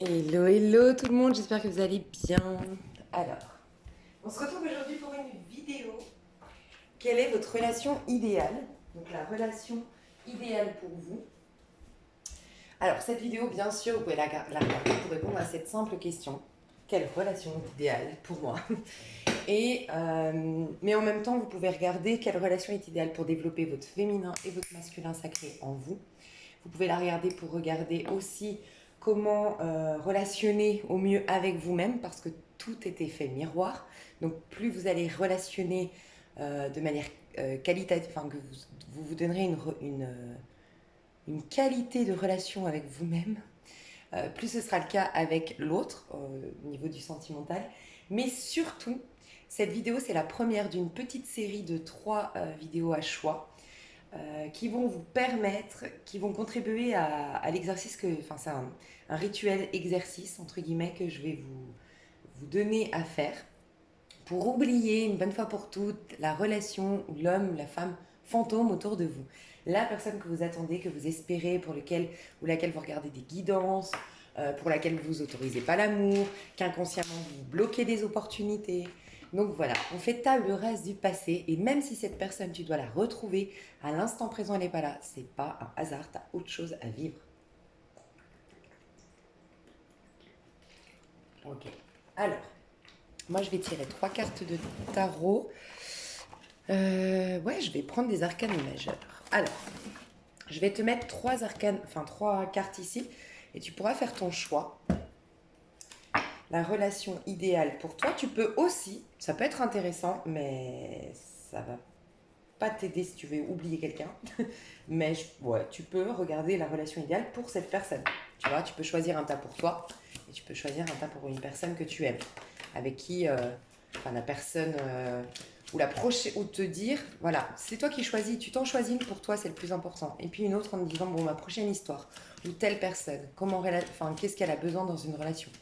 Hello, hello tout le monde, j'espère que vous allez bien. Alors, on se retrouve aujourd'hui pour une vidéo. Quelle est votre relation idéale? Donc la relation idéale pour vous. Alors cette vidéo, bien sûr, vous pouvez la regarder pour répondre à cette simple question. Quelle relation est idéale pour moi? Mais en même temps, vous pouvez regarder quelle relation est idéale pour développer votre féminin et votre masculin sacré en vous. Vous pouvez la regarder pour regarder aussi comment relationner au mieux avec vous-même, parce que tout est effet miroir. Donc plus vous allez relationner de manière qualitative, enfin que vous donnerez une qualité de relation avec vous-même, plus ce sera le cas avec l'autre au niveau du sentimental. Mais surtout, cette vidéo, c'est la première d'une petite série de 3 vidéos à choix qui vont vous permettre, qui vont contribuer à l'exercice enfin c'est un rituel exercice entre guillemets que je vais vous donner à faire pour oublier une bonne fois pour toutes la relation ou l'homme ou la femme fantôme autour de vous. La personne que vous attendez, que vous espérez, pour lequel ou laquelle vous regardez des guidances, pour laquelle vous autorisez pas l'amour, qu'inconsciemment vous bloquez des opportunités. Donc voilà, on fait table rase du passé et même si cette personne, tu dois la retrouver à l'instant présent, elle n'est pas là, c'est pas un hasard, tu as autre chose à vivre. Ok. Alors, moi je vais tirer 3 cartes de tarot. Ouais, je vais prendre des arcanes majeures. Alors, je vais te mettre 3 arcanes, enfin 3 cartes ici, et tu pourras faire ton choix. La relation idéale pour toi, tu peux aussi, ça peut être intéressant, mais ça va pas t'aider si tu veux oublier quelqu'un. Mais ouais, tu peux regarder la relation idéale pour cette personne. Tu vois, tu peux choisir un tas pour toi et tu peux choisir un tas pour une personne que tu aimes, avec qui, enfin la personne ou la prochaine, ou te dire, voilà, c'est toi qui choisis, tu t'en choisis une pour toi, c'est le plus important. Et puis une autre en te disant, bon, ma prochaine histoire, ou telle personne, enfin, qu'est-ce qu'elle a besoin dans une relation.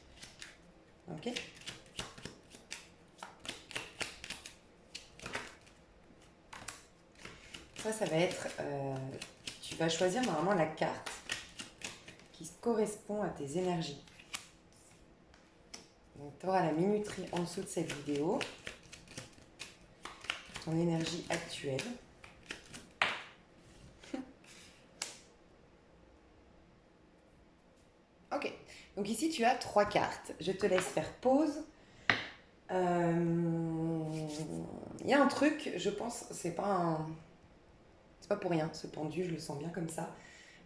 Ok. Ça va être, tu vas choisir normalement la carte qui correspond à tes énergies. Donc tu auras la minuterie en dessous de cette vidéo, ton énergie actuelle. Ok, donc ici tu as 3 cartes. Je te laisse faire pause. Il y a un truc, je pense, c'est pas pour rien, ce pendu, je le sens bien comme ça.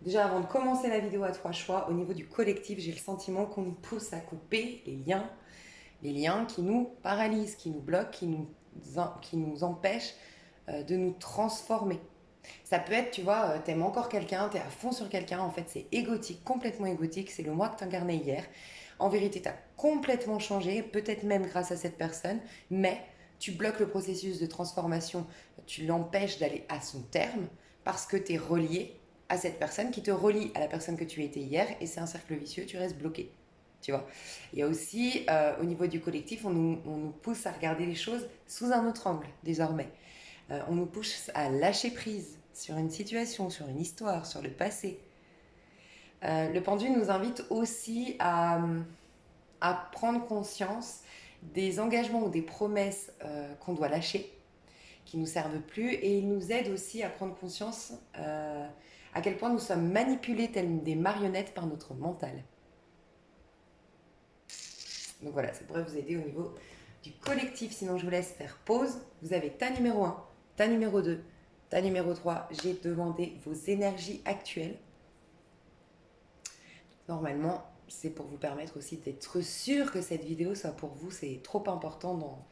Déjà, avant de commencer la vidéo à 3 choix, au niveau du collectif, j'ai le sentiment qu'on nous pousse à couper les liens qui nous paralysent, qui nous bloquent, qui nous empêchent de nous transformer. Ça peut être, tu vois, t'aimes encore quelqu'un, t'es à fond sur quelqu'un, en fait c'est égotique, complètement égotique, c'est le moi que t'incarnais hier. En vérité, t'as complètement changé, peut-être même grâce à cette personne, mais tu bloques le processus de transformation, tu l'empêches d'aller à son terme parce que t'es relié à cette personne qui te relie à la personne que tu étais hier et c'est un cercle vicieux, tu restes bloqué. Tu vois. Il y a aussi, au niveau du collectif, on nous pousse à regarder les choses sous un autre angle désormais. On nous pousse à lâcher prise sur une situation, sur une histoire, sur le passé. Le pendule nous invite aussi à prendre conscience des engagements ou des promesses qu'on doit lâcher, qui ne nous servent plus, et il nous aide aussi à prendre conscience à quel point nous sommes manipulés tels des marionnettes par notre mental. Donc voilà, ça pourrait vous aider au niveau du collectif. Sinon, je vous laisse faire pause. Vous avez ta numéro 1, ta numéro 2, ta numéro 3. J'ai demandé vos énergies actuelles. Normalement, c'est pour vous permettre aussi d'être sûr que cette vidéo soit pour vous. C'est trop important dans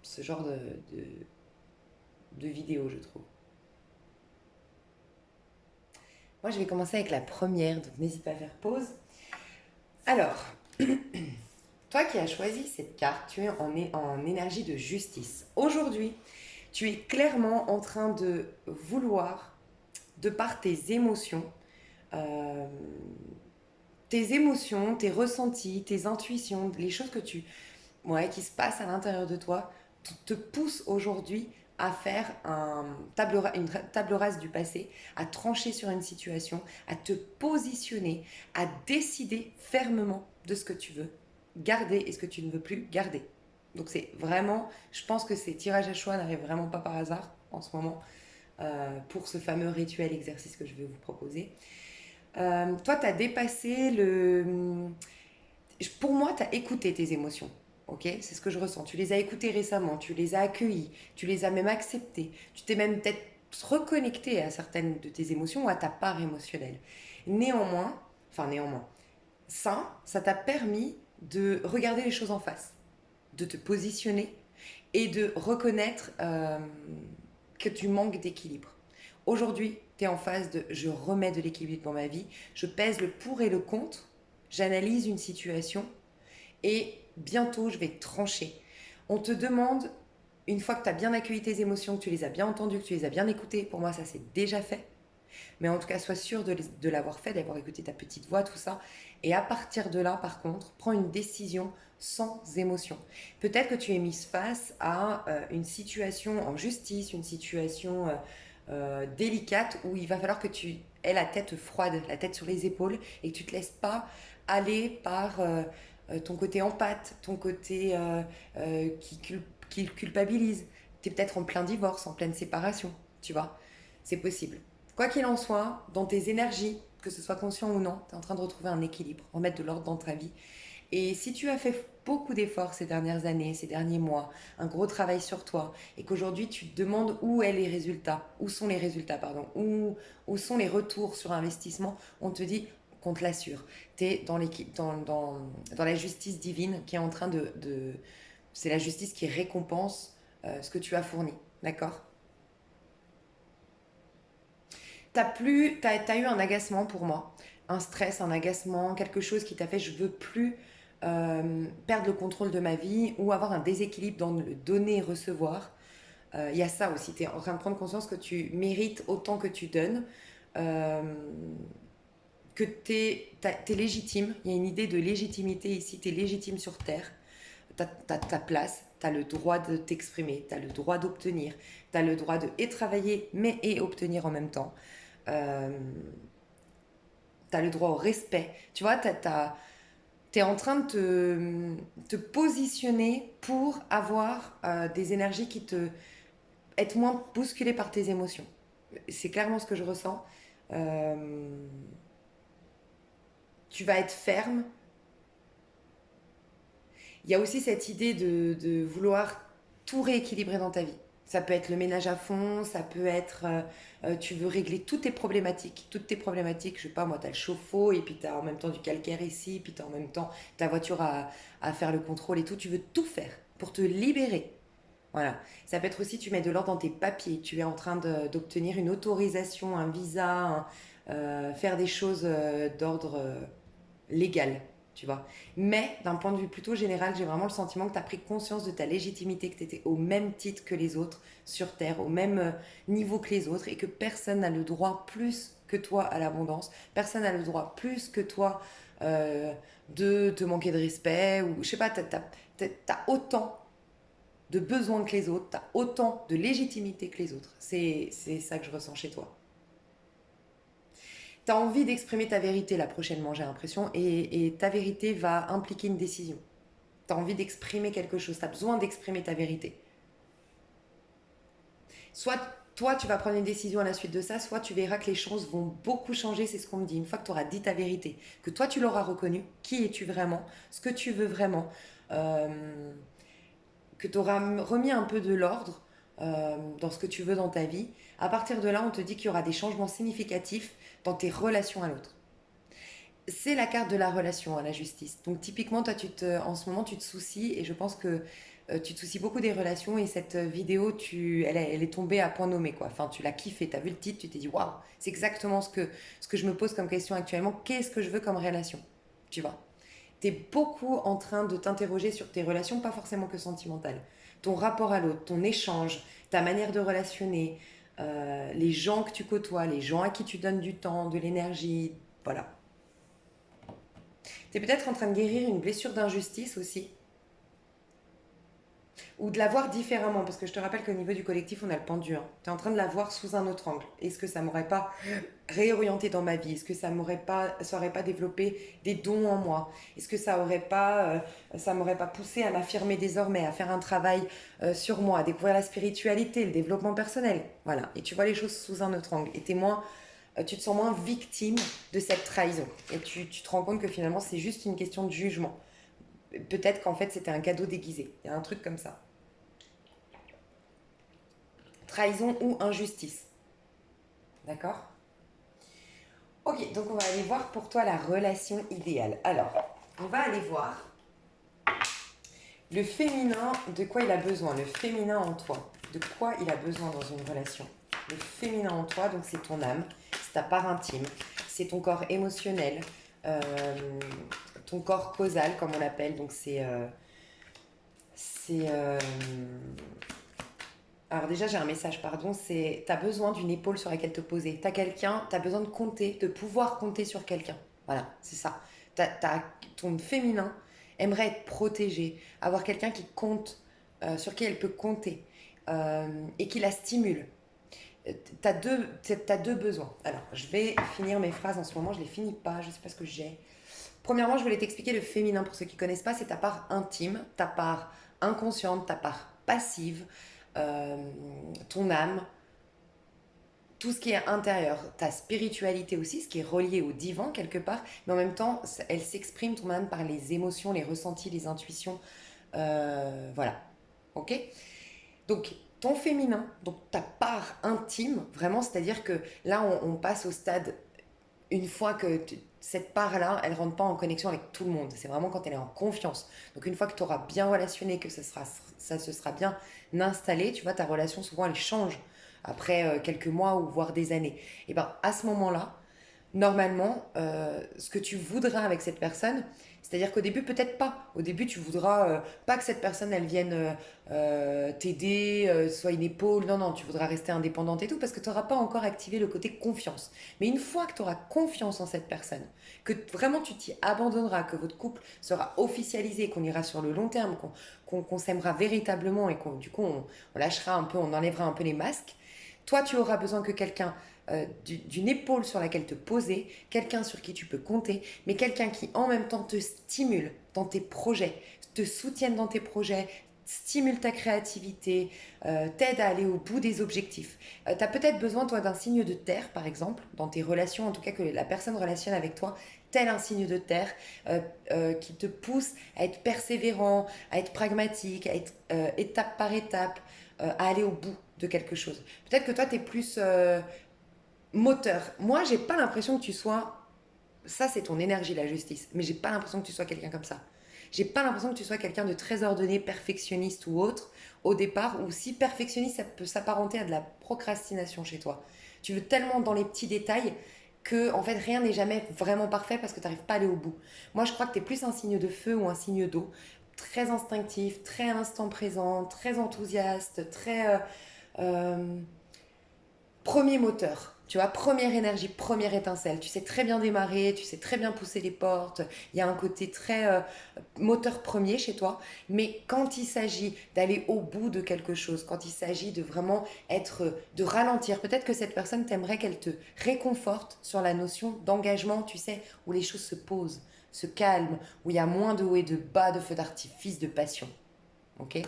ce genre de vidéo, je trouve. Moi, je vais commencer avec la première, donc n'hésite pas à faire pause. Alors, toi qui as choisi cette carte, tu es en énergie de justice. Aujourd'hui, tu es clairement en train de vouloir, de par euh, tes émotions, tes ressentis, tes intuitions, les choses que qui se passent à l'intérieur de toi, te poussent aujourd'hui à faire une table rase du passé, à trancher sur une situation, à te positionner, à décider fermement de ce que tu veux garder et ce que tu ne veux plus garder. Donc c'est vraiment, je pense que ces tirages à choix n'arrivent vraiment pas par hasard en ce moment pour ce fameux rituel exercice que je vais vous proposer. Toi, tu as dépassé le... Pour moi, tu as écouté tes émotions. Ok, c'est ce que je ressens. Tu les as écoutées récemment, tu les as accueillies, tu les as même acceptées. Tu t'es même peut-être reconnecté à certaines de tes émotions ou à ta part émotionnelle. Néanmoins, néanmoins, ça t'a permis de regarder les choses en face, de te positionner et de reconnaître que tu manques d'équilibre. Aujourd'hui, tu es en phase de je remets de l'équilibre dans ma vie, je pèse le pour et le contre, j'analyse une situation et bientôt je vais trancher. On te demande, une fois que tu as bien accueilli tes émotions, que tu les as bien entendues, que tu les as bien écoutées, pour moi ça c'est déjà fait. Mais en tout cas, sois sûr de l'avoir fait, d'avoir écouté ta petite voix, tout ça. Et à partir de là, par contre, prends une décision sans émotion. Peut-être que tu es mise face à une situation en justice, une situation délicate où il va falloir que tu aies la tête froide, la tête sur les épaules et que tu ne te laisses pas aller par ton côté empathe, ton côté qui culpabilise. Tu es peut-être en plein divorce, en pleine séparation, tu vois. C'est possible. Quoi qu'il en soit, dans tes énergies, que ce soit conscient ou non, tu es en train de retrouver un équilibre, remettre de l'ordre dans ta vie. Et si tu as fait beaucoup d'efforts ces dernières années, ces derniers mois, un gros travail sur toi, et qu'aujourd'hui tu te demandes où sont les résultats, pardon, où sont les retours sur investissement, on te dit qu'on te l'assure. Tu es dans la justice divine qui est en train c'est la justice qui récompense ce que tu as fourni, d'accord? T'as eu un agacement pour moi, un stress, un agacement, quelque chose qui t'a fait je veux plus perdre le contrôle de ma vie ou avoir un déséquilibre dans le donner et recevoir. Il y a ça aussi, tu es en train de prendre conscience que tu mérites autant que tu donnes, euh, que tu es légitime. Il y a une idée de légitimité ici, tu es légitime sur Terre, tu as ta place, tu as le droit de t'exprimer, tu as le droit d'obtenir, tu as le droit de et travailler mais et obtenir en même temps. Euh, tu as le droit au respect. Tu vois, tu es en train de te positionner pour avoir des énergies qui te... être moins bousculé par tes émotions. C'est clairement ce que je ressens. Euh, Tu vas être ferme. Il y a aussi cette idée de vouloir tout rééquilibrer dans ta vie. Ça peut être le ménage à fond, ça peut être tu veux régler toutes tes problématiques, je sais pas moi, tu as le chauffe-eau et puis tu as en même temps du calcaire ici, puis tu as en même temps ta voiture à faire le contrôle et tout, tu veux tout faire pour te libérer. Voilà. Ça peut être aussi, tu mets de l'ordre dans tes papiers, tu es en train d'obtenir une autorisation, un visa, faire des choses d'ordre légal, tu vois. Mais d'un point de vue plutôt général, j'ai vraiment le sentiment que tu as pris conscience de ta légitimité, que tu étais au même titre que les autres sur Terre, au même niveau que les autres, et que personne n'a le droit plus que toi à l'abondance, personne n'a le droit plus que toi de te manquer de respect, ou je sais pas, t'as autant de besoins que les autres, tu as autant de légitimité que les autres. C'est ça que je ressens chez toi. Tu as envie d'exprimer ta vérité là prochainement, j'ai l'impression, et ta vérité va impliquer une décision. Tu as envie d'exprimer quelque chose, tu as besoin d'exprimer ta vérité. Soit toi, tu vas prendre une décision à la suite de ça, soit tu verras que les choses vont beaucoup changer, c'est ce qu'on me dit. Une fois que tu auras dit ta vérité, que toi, tu l'auras reconnu, qui es-tu vraiment, ce que tu veux vraiment, euh, que tu auras remis un peu de l'ordre dans ce que tu veux dans ta vie, à partir de là, on te dit qu'il y aura des changements significatifs dans tes relations à l'autre. C'est la carte de la relation à la justice. Donc typiquement, toi, en ce moment, tu te soucies, et je pense que tu te soucies beaucoup des relations, et cette vidéo, elle est tombée à point nommé, quoi. Enfin, tu l'as kiffé, tu as vu le titre, tu t'es dit, waouh, c'est exactement ce que je me pose comme question actuellement. Qu'est-ce que je veux comme relation? Tu vois, tu es beaucoup en train de t'interroger sur tes relations, pas forcément que sentimentales. Ton rapport à l'autre, ton échange, ta manière de relationner, les gens que tu côtoies, les gens à qui tu donnes du temps, de l'énergie, voilà. Tu es peut-être en train de guérir une blessure d'injustice aussi, ou de la voir différemment, parce que je te rappelle qu'au niveau du collectif, on a le pendu. Hein. Tu es en train de la voir sous un autre angle. Est-ce que ça m'aurait pas réorienté dans ma vie? Est-ce que ça aurait pas développé des dons en moi? Est-ce que ça m'aurait pas poussé à m'affirmer désormais, à faire un travail sur moi, à découvrir la spiritualité, le développement personnel? Voilà. Et tu vois les choses sous un autre angle. Et tu te sens moins victime de cette trahison. Et tu te rends compte que finalement, c'est juste une question de jugement. Peut-être qu'en fait, c'était un cadeau déguisé. Il y a un truc comme ça. Trahison ou injustice. D'accord? Ok, donc on va aller voir pour toi la relation idéale. Alors, on va aller voir le féminin, de quoi il a besoin, le féminin en toi. De quoi il a besoin dans une relation. Le féminin en toi, donc c'est ton âme, c'est ta part intime, c'est ton corps émotionnel, euh, ton corps causal, comme on l'appelle. Donc c'est alors déjà, j'ai un message, pardon, c'est t'as besoin d'une épaule sur laquelle te poser. T'as besoin de compter, de pouvoir compter sur quelqu'un. Voilà, c'est ça. Ton féminin aimerait être protégé, avoir quelqu'un qui compte, sur qui elle peut compter et qui la stimule. T'as deux besoins. Alors, je vais finir mes phrases en ce moment, je les finis pas, je sais pas ce que j'ai. Premièrement, je voulais t'expliquer le féminin pour ceux qui connaissent pas, c'est ta part intime, ta part inconsciente, ta part passive, euh, ton âme, tout ce qui est intérieur, ta spiritualité aussi, ce qui est relié au divin quelque part, mais en même temps, elle s'exprime ton âme par les émotions, les ressentis, les intuitions, voilà. Ok? Donc, ton féminin, donc ta part intime, vraiment, c'est-à-dire que là, on passe au stade une fois que cette part-là, elle rentre pas en connexion avec tout le monde. C'est vraiment quand elle est en confiance. Donc une fois que tu auras bien relationné, que ça se sera bien installé, tu vois, ta relation, souvent, elle change après quelques mois ou voire des années. Et ben à ce moment-là, normalement, ce que tu voudras avec cette personne, c'est-à-dire qu'au début, peut-être pas. Au début, tu voudras pas que cette personne, elle vienne t'aider, soit une épaule. Non, non, tu voudras rester indépendante et tout, parce que tu n'auras pas encore activé le côté confiance. Mais une fois que tu auras confiance en cette personne, que vraiment tu t'y abandonneras, que votre couple sera officialisé, qu'on ira sur le long terme, qu'on s'aimera véritablement et qu'on du coup, on lâchera un peu, on enlèvera un peu les masques, toi, tu auras besoin que quelqu'un d'une épaule sur laquelle te poser, quelqu'un sur qui tu peux compter, mais quelqu'un qui en même temps te stimule dans tes projets, te soutienne dans tes projets, stimule ta créativité, t'aide à aller au bout des objectifs. Tu as peut-être besoin, toi, d'un signe de terre, par exemple, dans tes relations, en tout cas que la personne relationne avec toi, tel un signe de terre qui te pousse à être persévérant, à être pragmatique, à être étape par étape, à aller au bout de quelque chose. Peut-être que toi, tu es plus moteur. Moi, j'ai pas l'impression que tu sois. Ça, c'est ton énergie, la justice. Mais j'ai pas l'impression que tu sois quelqu'un comme ça. J'ai pas l'impression que tu sois quelqu'un de très ordonné, perfectionniste ou autre au départ, ou si perfectionniste, ça peut s'apparenter à de la procrastination chez toi. Tu veux tellement dans les petits détails que en fait rien n'est jamais vraiment parfait parce que tu n'arrives pas à aller au bout. Moi, je crois que tu es plus un signe de feu ou un signe d'eau, très instinctif, très à l'instant présent, très enthousiaste, très euh, premier moteur, tu vois, première énergie, première étincelle. Tu sais très bien démarrer, tu sais très bien pousser les portes. Il y a un côté très moteur premier chez toi. Mais quand il s'agit d'aller au bout de quelque chose, quand il s'agit de vraiment de ralentir, peut-être que cette personne t'aimerait qu'elle te réconforte sur la notion d'engagement, tu sais, où les choses se posent, se calment, où il y a moins de hauts et de bas, de feux d'artifice, de passion. Ok?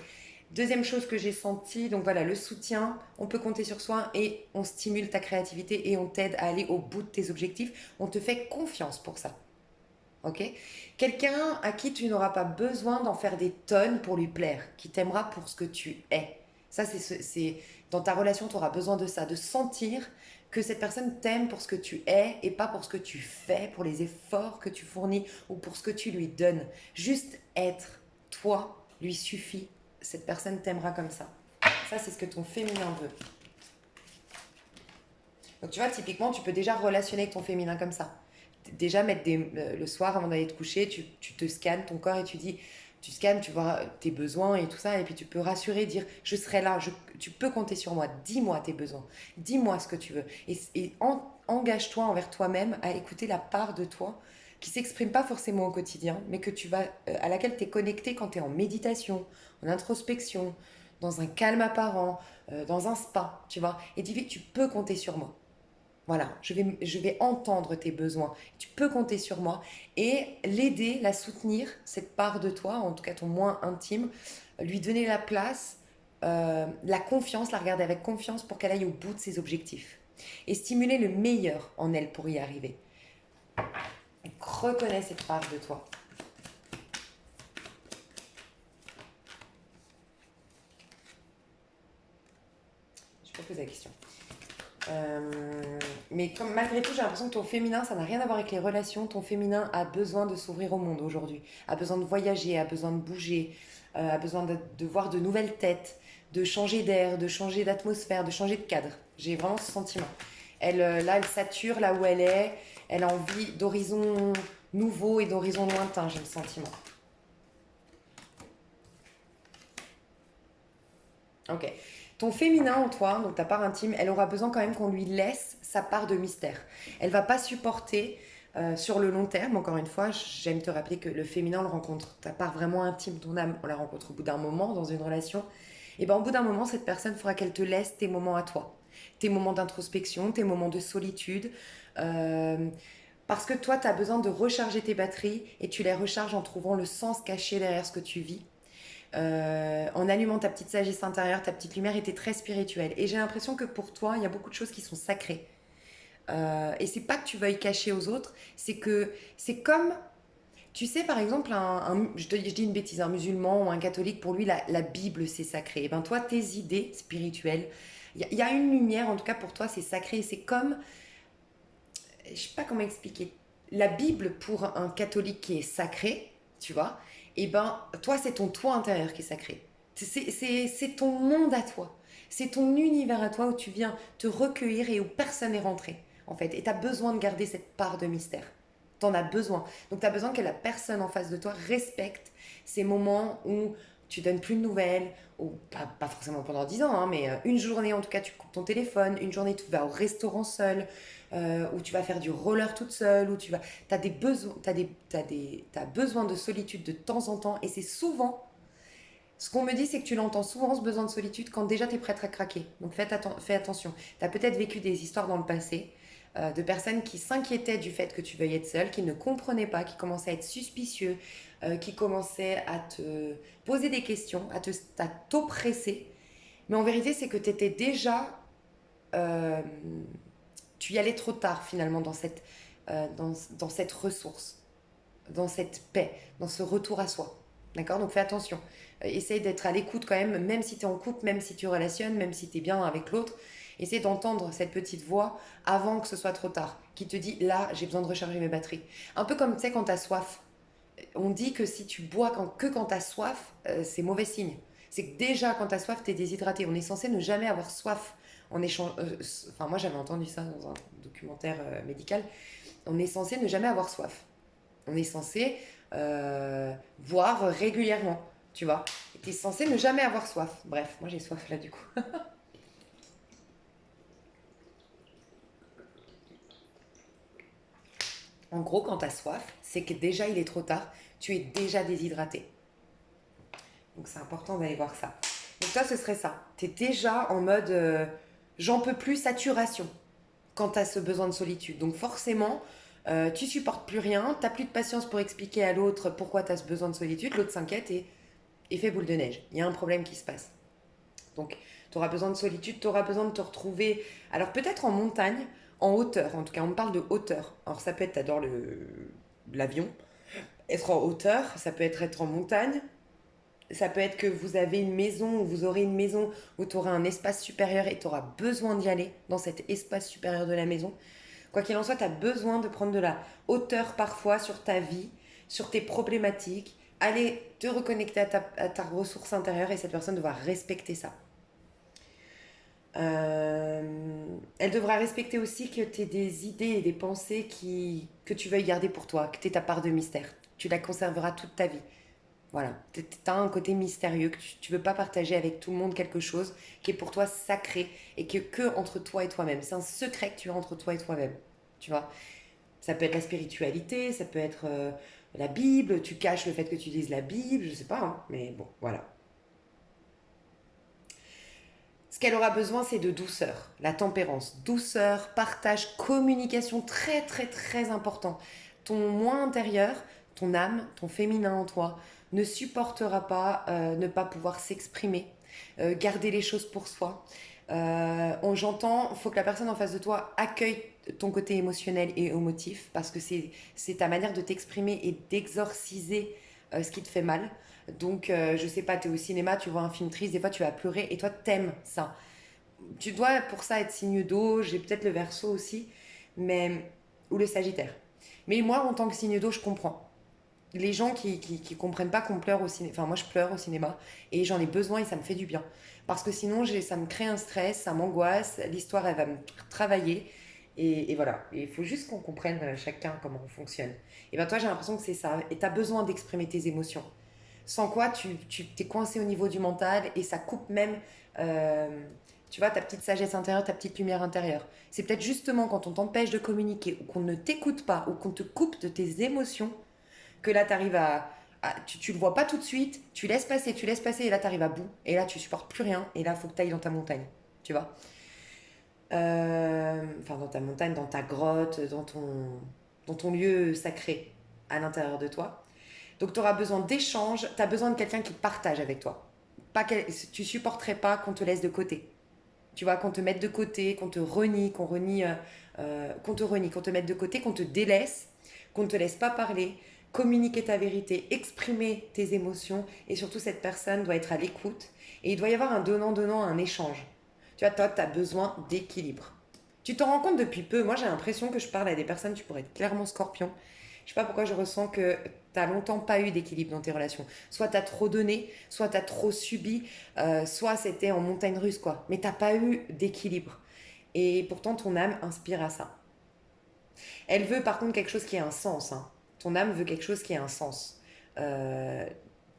Deuxième chose que j'ai senti, donc voilà, le soutien, on peut compter sur soi et on stimule ta créativité et on t'aide à aller au bout de tes objectifs. On te fait confiance pour ça. Ok? Quelqu'un à qui tu n'auras pas besoin d'en faire des tonnes pour lui plaire, qui t'aimera pour ce que tu es. Ça, c'est dans ta relation, tu auras besoin de ça, de sentir que cette personne t'aime pour ce que tu es et pas pour ce que tu fais, pour les efforts que tu fournis ou pour ce que tu lui donnes. Juste être toi lui suffit. Cette personne t'aimera comme ça. Ça, c'est ce que ton féminin veut. Donc, tu vois, typiquement, tu peux déjà relationner avec ton féminin comme ça. Déjà, le soir, avant d'aller te coucher, tu te scannes ton corps et tu scannes, tu vois tes besoins et tout ça, et puis tu peux rassurer, dire, je serai là, tu peux compter sur moi, dis-moi tes besoins, dis-moi ce que tu veux. Engage-toi envers toi-même à écouter la part de toi qui s'exprime pas forcément au quotidien, mais que à laquelle tu es connecté quand tu es en méditation, en introspection, dans un calme apparent, dans un spa, tu vois. Et dis tu peux compter sur moi. Voilà, je vais entendre tes besoins. Tu peux compter sur moi et l'aider, la soutenir, cette part de toi, en tout cas ton moins intime, lui donner la place, la confiance, la regarder avec confiance pour qu'elle aille au bout de ses objectifs. Et stimuler le meilleur en elle pour y arriver. Donc, reconnais cette part de toi. Je peux poser la question. Mais comme, malgré tout, j'ai l'impression que ton féminin, ça n'a rien à voir avec les relations. Ton féminin a besoin de s'ouvrir au monde aujourd'hui, a besoin de voyager, a besoin de bouger, a besoin de voir de nouvelles têtes, de changer d'air, de changer d'atmosphère, de changer de cadre. J'ai vraiment ce sentiment. Là, elle sature là où elle est. Elle a envie d'horizons nouveaux et d'horizons lointains, j'ai le sentiment. Ok. Ton féminin en toi, donc ta part intime, elle aura besoin quand même qu'on lui laisse sa part de mystère. Elle va pas supporter sur le long terme. Encore une fois, j'aime te rappeler que le féminin, on le rencontre, ta part vraiment intime, ton âme, on la rencontre au bout d'un moment dans une relation. Et ben au bout d'un moment, cette personne fera qu'elle te laisse tes moments à toi, tes moments d'introspection, tes moments de solitude. euh, Parce que toi, tu as besoin de recharger tes batteries et tu les recharges en trouvant le sens caché derrière ce que tu vis, en allumant ta petite sagesse intérieure, ta petite lumière, était très spirituelle. Et j'ai l'impression que pour toi, il y a beaucoup de choses qui sont sacrées. Et c'est pas que tu veuilles cacher aux autres, c'est que c'est comme, tu sais, par exemple, je dis une bêtise, un musulman ou un catholique, pour lui, la Bible, c'est sacré. Et ben toi, tes idées spirituelles, il y a une lumière, en tout cas pour toi, c'est sacré. C'est comme, je sais pas comment expliquer. La Bible pour un catholique qui est sacré, tu vois, et ben toi c'est ton toi intérieur qui est sacré. C'est ton monde à toi. C'est ton univers à toi où tu viens te recueillir et où personne n'est rentré, en fait. Et tu as besoin de garder cette part de mystère. T'en as besoin. Donc tu as besoin que la personne en face de toi respecte ces moments où tu donnes plus de nouvelles, ou pas forcément pendant 10 ans, hein, mais une journée en tout cas tu coupes ton téléphone, une journée tu vas au restaurant seul, où tu vas faire du roller toute seule, où tu vas... Tu as des besoins, t'as besoin de solitude de temps en temps, et c'est souvent... Ce qu'on me dit, c'est que tu l'entends souvent, ce besoin de solitude, quand déjà tu es prête à craquer. Donc fais attention. Tu as peut-être vécu des histoires dans le passé de personnes qui s'inquiétaient du fait que tu veuilles être seule, qui ne comprenaient pas, qui commençaient à être suspicieux, qui commençaient à te poser des questions, à t'oppresser. Mais en vérité, c'est que tu étais déjà... euh, tu y allais trop tard finalement dans cette ressource, dans cette paix, dans ce retour à soi. D'accord. Donc fais attention. Essaye d'être à l'écoute quand même, même si tu es en couple, même si tu relationnes, même si tu es bien avec l'autre. Essaye d'entendre cette petite voix avant que ce soit trop tard, qui te dit là, j'ai besoin de recharger mes batteries. Un peu comme tu sais quand tu as soif. On dit que si tu bois que quand tu as soif, c'est mauvais signe. C'est que déjà quand tu as soif, tu es déshydraté. On est censé ne jamais avoir soif en échange. Enfin, moi j'avais entendu ça dans un documentaire médical. On est censé ne jamais avoir soif. On est censé boire régulièrement, tu vois. Tu es censé ne jamais avoir soif. Bref, moi j'ai soif là du coup. En gros, quand tu as soif, c'est que déjà il est trop tard. Tu es déjà déshydraté. Donc c'est important d'aller voir ça. Donc toi, ce serait ça. Tu es déjà en mode j'en peux plus, saturation, quand tu as ce besoin de solitude. Donc forcément, tu supportes plus rien, tu plus de patience pour expliquer à l'autre pourquoi tu as ce besoin de solitude. L'autre s'inquiète et fait boule de neige. Il y a un problème qui se passe. Donc tu auras besoin de solitude, tu auras besoin de te retrouver, alors peut-être en montagne, en hauteur. En tout cas, on me parle de hauteur. Alors ça peut être, t'adores l'avion, être en hauteur, ça peut être en montagne, ça peut être que vous avez une maison, ou vous aurez une maison où tu auras un espace supérieur et tu auras besoin d'y aller dans cet espace supérieur de la maison. Quoi qu'il en soit, tu as besoin de prendre de la hauteur parfois sur ta vie, sur tes problématiques, aller te reconnecter à ta ressource intérieure, et cette personne devra respecter ça. Elle devra respecter aussi que tu aies des idées et des pensées que tu veuilles garder pour toi, que tu aies ta part de mystère. Tu la conserveras toute ta vie. Voilà, tu as un côté mystérieux, que tu ne veux pas partager avec tout le monde quelque chose qui est pour toi sacré et que entre toi et toi-même. C'est un secret que tu as entre toi et toi-même. Tu vois, Ça peut être la spiritualité, ça peut être la Bible, tu caches le fait que tu lises la Bible, je sais pas, hein, mais bon, voilà. Ce qu'elle aura besoin, c'est de douceur, la tempérance. Douceur, partage, communication, très très très important. Ton moi intérieur, ton âme, ton féminin en toi, ne supportera pas ne pas pouvoir s'exprimer, garder les choses pour soi. J'entends, il faut que la personne en face de toi accueille ton côté émotionnel et émotif, parce que c'est ta manière de t'exprimer et d'exorciser ce qui te fait mal. Donc, je sais pas, tu es au cinéma, tu vois un film triste, des fois tu vas pleurer et toi t'aimes ça. Tu dois pour ça être signe d'eau, j'ai peut-être le verso aussi, mais ou le sagittaire. Mais moi, en tant que signe d'eau, je comprends. Les gens qui comprennent pas qu'on pleure au cinéma, enfin moi je pleure au cinéma et j'en ai besoin et ça me fait du bien. Parce que sinon ça me crée un stress, ça m'angoisse, l'histoire elle va me travailler et voilà. Et il faut juste qu'on comprenne chacun comment on fonctionne. Et ben toi j'ai l'impression que c'est ça et tu as besoin d'exprimer tes émotions. Sans quoi, tu t'es coincé au niveau du mental et ça coupe même, euh, tu vois, ta petite sagesse intérieure, ta petite lumière intérieure. C'est peut-être justement quand on t'empêche de communiquer ou qu'on ne t'écoute pas ou qu'on te coupe de tes émotions que là, tu arrives tu le vois pas tout de suite, tu laisses passer et là, tu arrives à bout. Et là, tu supportes plus rien et là, il faut que tu ailles dans ta montagne, tu vois. Enfin, dans ta montagne, dans ta grotte, dans ton lieu sacré à l'intérieur de toi. Donc, tu auras besoin d'échanges, tu as besoin de quelqu'un qui partage avec toi. Tu supporterais pas qu'on te laisse de côté. Tu vois, qu'on te mette de côté, qu'on te renie, qu'on te renie, qu'on te mette de côté, qu'on te délaisse, qu'on ne te laisse pas parler, communiquer ta vérité, exprimer tes émotions. Et surtout, cette personne doit être à l'écoute. Et il doit y avoir un donnant-donnant, un échange. Tu vois, toi, tu as besoin d'équilibre. Tu t'en rends compte depuis peu. Moi, j'ai l'impression que je parle à des personnes, tu pourrais être clairement scorpion. Je sais pas pourquoi je ressens que tu n'as longtemps pas eu d'équilibre dans tes relations. Soit tu as trop donné, soit tu as trop subi, soit c'était en montagne russe, quoi. Mais t'as pas eu d'équilibre. Et pourtant, ton âme inspire à ça. Elle veut par contre quelque chose qui a un sens, hein. Ton âme veut quelque chose qui a un sens. Euh,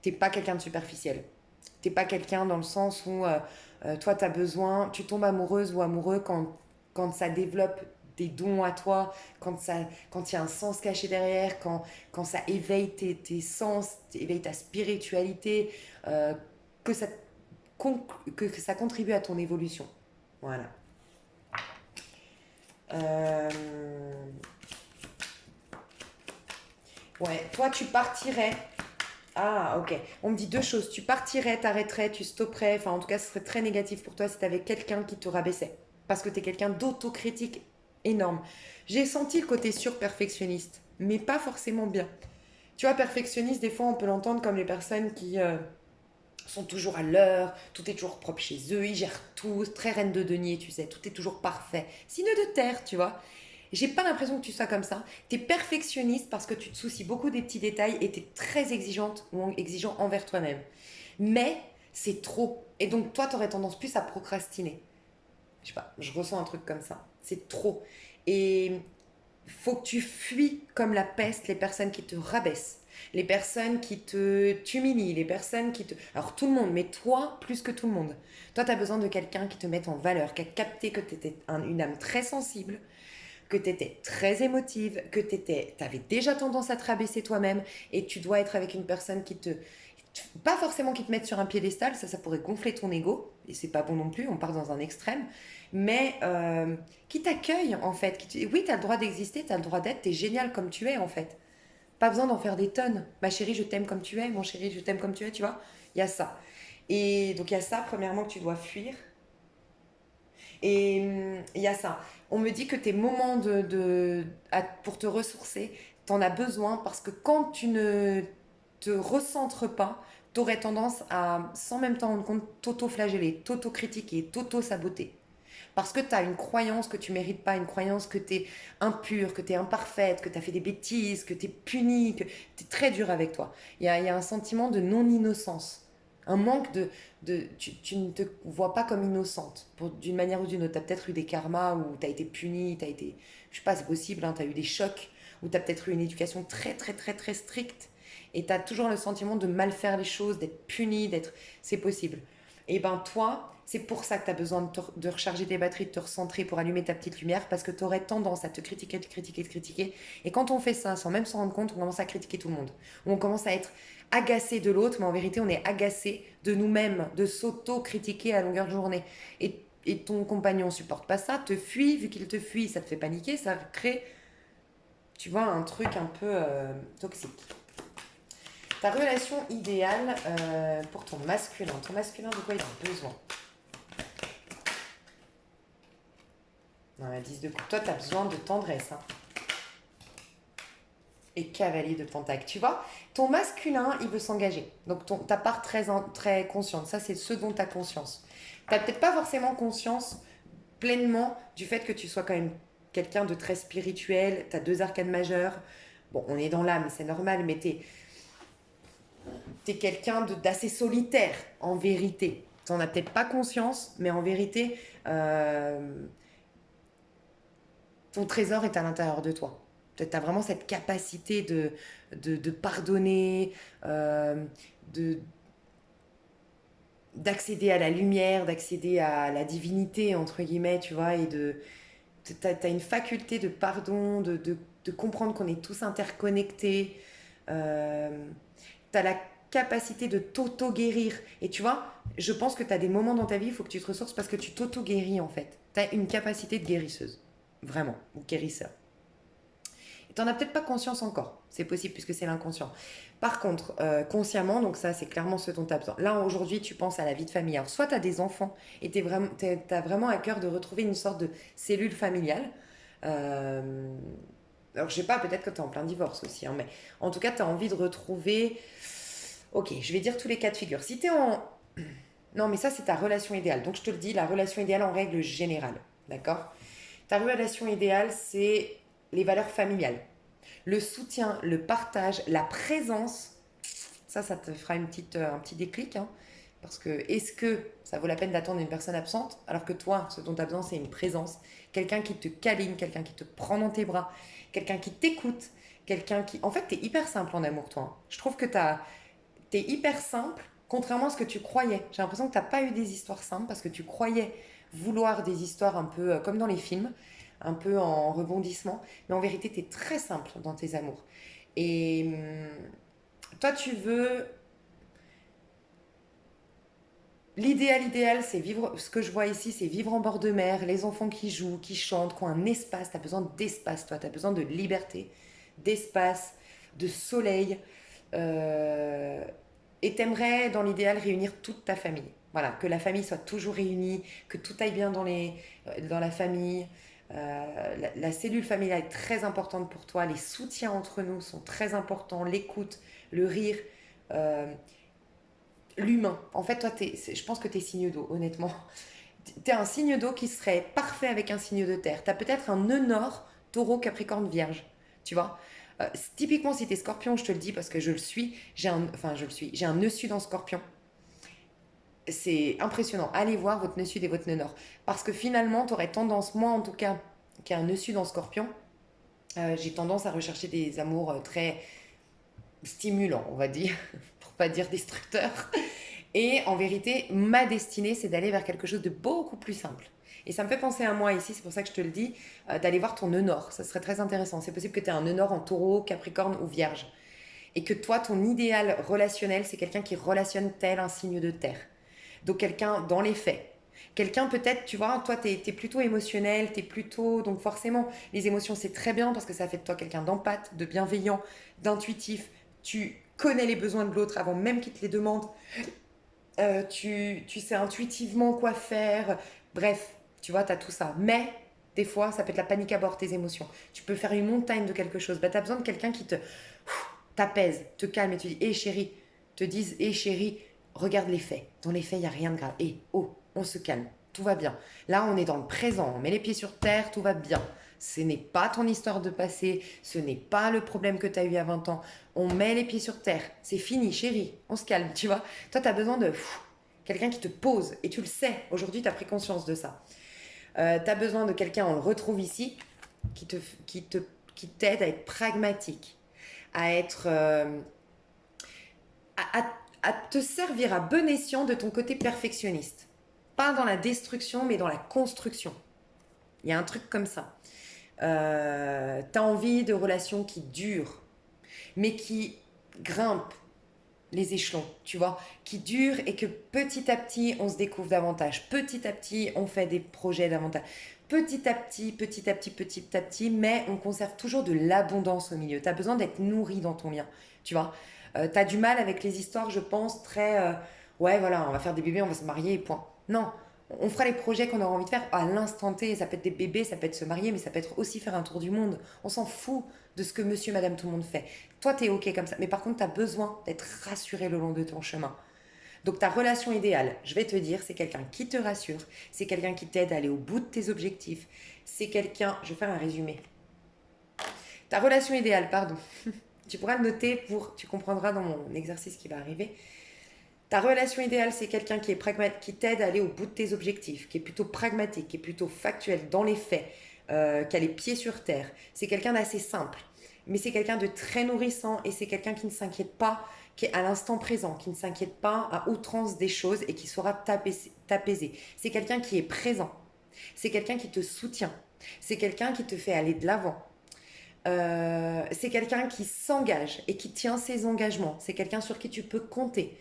T'es pas quelqu'un de superficiel. T'es pas quelqu'un dans le sens où toi, tu as besoin, tu tombes amoureuse ou amoureux quand ça développe des dons à toi, quand il y a un sens caché derrière, quand ça éveille tes sens, éveille ta spiritualité, euh, que, ça, que ça contribue à ton évolution. Voilà. Euh, Ouais, toi, tu partirais. Ah, ok. On me dit deux choses. Tu partirais, t'arrêterais, tu stopperais. Enfin, en tout cas, ce serait très négatif pour toi si t'avais quelqu'un qui te rabaissait. Parce que t'es quelqu'un d'autocritique énorme. J'ai senti le côté surperfectionniste, mais pas forcément bien. Tu vois, perfectionniste, des fois, on peut l'entendre comme les personnes qui sont toujours à l'heure, tout est toujours propre chez eux, ils gèrent tout, très reine de denier, tu sais, tout est toujours parfait. Signe de terre, tu vois. J'ai pas l'impression que tu sois comme ça. T'es perfectionniste parce que tu te soucies beaucoup des petits détails et t'es très exigeante ou exigeant envers toi-même. Mais c'est trop. Et donc toi, t'aurais tendance plus à procrastiner. Je sais pas, je ressens un truc comme ça. C'est trop. Et faut que tu fuis comme la peste les personnes qui te rabaissent, les personnes qui te t'humilient, les personnes qui te... Alors tout le monde, mais toi plus que tout le monde. Toi, tu as besoin de quelqu'un qui te mette en valeur, qui a capté que tu étais une âme très sensible, que tu étais très émotive, que tu avais déjà tendance à te rabaisser toi-même et tu dois être avec une personne qui te... Pas forcément qui te mette sur un piédestal, ça pourrait gonfler ton ego, et c'est pas bon non plus, on part dans un extrême, mais qui t'accueille en fait. Oui, tu as le droit d'exister, tu as le droit d'être, tu es génial comme tu es en fait. Pas besoin d'en faire des tonnes. Ma chérie, je t'aime comme tu es, mon chéri, je t'aime comme tu es, tu vois. Il y a ça. Et donc il y a ça, premièrement, que tu dois fuir. Et il y a ça. On me dit que tes moments pour te ressourcer, t'en as besoin parce que quand tu ne te recentres pas, t'aurais tendance à, sans même t'en rendre compte, t'auto-flageller, t'auto-critiquer, t'auto-saboter. Parce que tu as une croyance que tu mérites pas, une croyance que tu es impure, que tu es imparfaite, que tu as fait des bêtises, que tu es punie, que tu es très dur avec toi. Il y a un sentiment de non-innocence. Un manque tu ne te vois pas comme innocente, d'une manière ou d'une autre. Tu as peut-être eu des karmas où tu as été punie, tu as été. Je sais pas, c'est possible, hein, tu as eu des chocs, où tu as peut-être eu une éducation très, très, très, très stricte. Et tu as toujours le sentiment de mal faire les choses, d'être puni, d'être. C'est possible. Et ben toi, C'est pour ça que tu as besoin de recharger tes batteries, de te recentrer pour allumer ta petite lumière, parce que tu aurais tendance à te critiquer, te critiquer, te critiquer. Et quand on fait ça, sans même s'en rendre compte, on commence à critiquer tout le monde. On commence à être agacé de l'autre, mais en vérité, on est agacé de nous-mêmes, de s'auto-critiquer à longueur de journée. Et ton compagnon supporte pas ça, te fuit, vu qu'il te fuit, ça te fait paniquer, ça crée, tu vois, un truc un peu toxique. Ta relation idéale pour ton masculin. Ton masculin, de quoi il a besoin? Non, la 10 de coupe. Toi, tu as besoin de tendresse. Hein. Et cavalier de pentacle. Tu vois, ton masculin, il veut s'engager. Donc, ta part très consciente. Ça, c'est ce dont tu as conscience. Tu n'as peut-être pas forcément conscience pleinement du fait que tu sois quand même quelqu'un de très spirituel. Tu as 2 arcanes majeures. Bon, on est dans l'âme, c'est normal, mais t'es quelqu'un d'assez solitaire, en vérité. Tu n'en as peut-être pas conscience, mais en vérité, ton trésor est à l'intérieur de toi. Tu as vraiment cette capacité de pardonner, euh, de, d'accéder à la lumière, d'accéder à la divinité, entre guillemets, tu vois, et t'as une faculté de pardon, de comprendre qu'on est tous interconnectés. T'as la capacité de t'auto-guérir. Et tu vois, je pense que t'as des moments dans ta vie, il faut que tu te ressources parce que tu t'auto-guéris en fait. T'as une capacité de guérisseuse. Vraiment, ou guérisseur. Et t'en as peut-être pas conscience encore. C'est possible puisque c'est l'inconscient. Par contre, consciemment, donc ça c'est clairement ce dont tu as besoin. Là aujourd'hui, tu penses à la vie de famille. Alors soit tu as des enfants et tu as vraiment à cœur de retrouver une sorte de cellule familiale. Euh, alors je sais pas, peut-être que tu es en plein divorce aussi, hein, mais en tout cas tu as envie de retrouver... Ok, je vais dire tous les cas de figure. Si tu es en... Non mais ça c'est ta relation idéale. Donc je te le dis, la relation idéale en règle générale. D'accord? Ta relation idéale, c'est les valeurs familiales. Le soutien, le partage, la présence, ça te fera un petit déclic. Hein, parce que est-ce que ça vaut la peine d'attendre une personne absente alors que toi, ce dont tu as besoin, c'est une présence. Quelqu'un qui te câline, quelqu'un qui te prend dans tes bras, quelqu'un qui t'écoute, quelqu'un qui... En fait, tu es hyper simple en amour, toi. Hein. Je trouve que tu es hyper simple, contrairement à ce que tu croyais. J'ai l'impression que tu n'as pas eu des histoires simples parce que tu croyais vouloir des histoires un peu comme dans les films, un peu en rebondissement. Mais en vérité, tu es très simple dans tes amours. Et toi, tu veux... L'idéal, c'est vivre... Ce que je vois ici, c'est vivre en bord de mer, les enfants qui jouent, qui chantent, qui ont un espace. Tu as besoin d'espace, toi. Tu as besoin de liberté, d'espace, de soleil. Euh, Et t'aimerais, dans l'idéal, réunir toute ta famille. Voilà, que la famille soit toujours réunie, que tout aille bien dans la famille. La cellule familiale est très importante pour toi. Les soutiens entre nous sont très importants. L'écoute, le rire, euh, l'humain. En fait, toi, je pense que tu es signe d'eau, honnêtement. Tu es un signe d'eau qui serait parfait avec un signe de terre. Tu as peut-être un nœud nord, taureau, capricorne, vierge. Tu vois. Typiquement, si tu es scorpion, je te le dis parce que je le suis. J'ai un nœud sud en scorpion. C'est impressionnant. Allez voir votre nœud sud et votre nœud nord. Parce que finalement, tu aurais tendance, moi en tout cas, qui a un nœud sud en scorpion, j'ai tendance à rechercher des amours très stimulants, on va dire, pour pas dire destructeurs. Et en vérité, ma destinée, c'est d'aller vers quelque chose de beaucoup plus simple. Et ça me fait penser à moi ici, c'est pour ça que je te le dis, d'aller voir ton nœud nord. Ça serait très intéressant. C'est possible que tu aies un nœud nord en taureau, capricorne ou vierge. Et que toi, ton idéal relationnel, c'est quelqu'un qui relationne tel un signe de terre. Donc quelqu'un dans les faits. Quelqu'un peut-être, tu vois, toi, t'es plutôt émotionnel, t'es plutôt... Donc forcément, les émotions, c'est très bien parce que ça fait de toi quelqu'un d'empathe, de bienveillant, d'intuitif. Tu connais les besoins de l'autre avant même qu'il te les demande. Tu sais intuitivement quoi faire. Bref, tu vois, tu as tout ça. Mais des fois, ça peut être la panique à bord, tes émotions. Tu peux faire une montagne de quelque chose. Bah, tu as besoin de quelqu'un qui t'apaise, te calme et te dit, hé chérie, te dise, hé chérie, regarde les faits. Dans les faits, il n'y a rien de grave. Hé, oh, on se calme, tout va bien. Là, on est dans le présent, on met les pieds sur terre, tout va bien. Ce n'est pas ton histoire de passé, ce n'est pas le problème que tu as eu à 20 ans. On met les pieds sur terre, c'est fini, chérie, on se calme, tu vois. Toi, tu as besoin de quelqu'un qui te pose, et tu le sais, aujourd'hui, tu as pris conscience de ça. Tu as besoin de quelqu'un, on le retrouve ici, qui te, qui te, qui t'aide à être pragmatique, à être... à te servir à bon escient de ton côté perfectionniste. pas dans la destruction, mais dans la construction. Il y a un truc comme ça. T'as envie de relations qui durent, mais qui grimpent les échelons, tu vois, qui durent et que petit à petit, on se découvre davantage. Petit à petit, on fait des projets davantage. Petit à petit, petit à petit, petit à petit, mais on conserve toujours de l'abondance au milieu. Tu as besoin d'être nourri dans ton lien, tu vois. Tu as du mal avec les histoires, je pense, très... ouais, voilà, on va faire des bébés, on va se marier et point. Non, on fera les projets qu'on aura envie de faire à l'instant T. Ça peut être des bébés, ça peut être se marier, mais ça peut être aussi faire un tour du monde. On s'en fout de ce que monsieur, madame, tout le monde fait. Toi, tu es OK comme ça. Mais par contre, tu as besoin d'être rassuré le long de ton chemin. Donc, ta relation idéale, je vais te dire, c'est quelqu'un qui te rassure, c'est quelqu'un qui t'aide à aller au bout de tes objectifs, c'est quelqu'un... Je vais faire un résumé. Ta relation idéale, pardon. Tu pourras le noter tu comprendras dans mon exercice qui va arriver. Ta relation idéale, c'est quelqu'un qui est pragmatique, qui t'aide à aller au bout de tes objectifs, qui est plutôt pragmatique, qui est plutôt factuel dans les faits, qui a les pieds sur terre. C'est quelqu'un d'assez simple, mais c'est quelqu'un de très nourrissant et c'est quelqu'un qui ne s'inquiète pas, qui est à l'instant présent, qui ne s'inquiète pas à outrance des choses et qui saura t'apaiser. C'est quelqu'un qui est présent. C'est quelqu'un qui te soutient. C'est quelqu'un qui te fait aller de l'avant. C'est quelqu'un qui s'engage et qui tient ses engagements. C'est quelqu'un sur qui tu peux compter.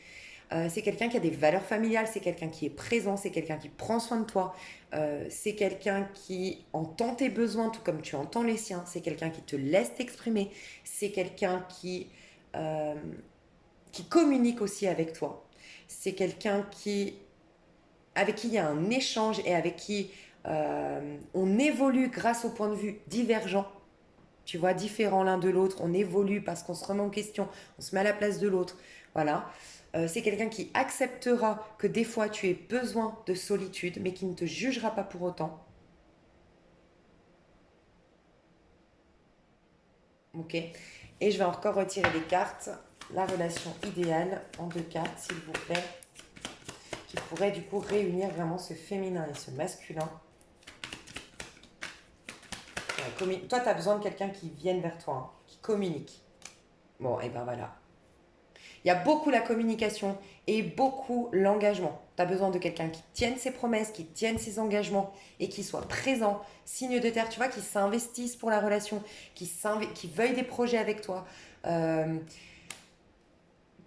C'est quelqu'un qui a des valeurs familiales, c'est quelqu'un qui est présent, c'est quelqu'un qui prend soin de toi, c'est quelqu'un qui entend tes besoins tout comme tu entends les siens, c'est quelqu'un qui te laisse t'exprimer, c'est quelqu'un qui communique aussi avec toi, c'est quelqu'un avec qui il y a un échange et avec qui on évolue grâce au point de vue divergent. Tu vois, différents l'un de l'autre, on évolue parce qu'on se remet en question, on se met à la place de l'autre. Voilà. C'est quelqu'un qui acceptera que des fois tu aies besoin de solitude, mais qui ne te jugera pas pour autant. Ok. Et je vais encore retirer des cartes. La relation idéale en 2 cartes, s'il vous plaît, qui pourrait du coup réunir vraiment ce féminin et ce masculin. Ouais, toi, tu as besoin de quelqu'un qui vienne vers toi, hein, qui communique. Bon, et ben voilà. Il y a beaucoup la communication et beaucoup l'engagement. Tu as besoin de quelqu'un qui tienne ses promesses, qui tienne ses engagements et qui soit présent, signe de terre, tu vois, qui s'investisse pour la relation, qui veuille des projets avec toi. Euh,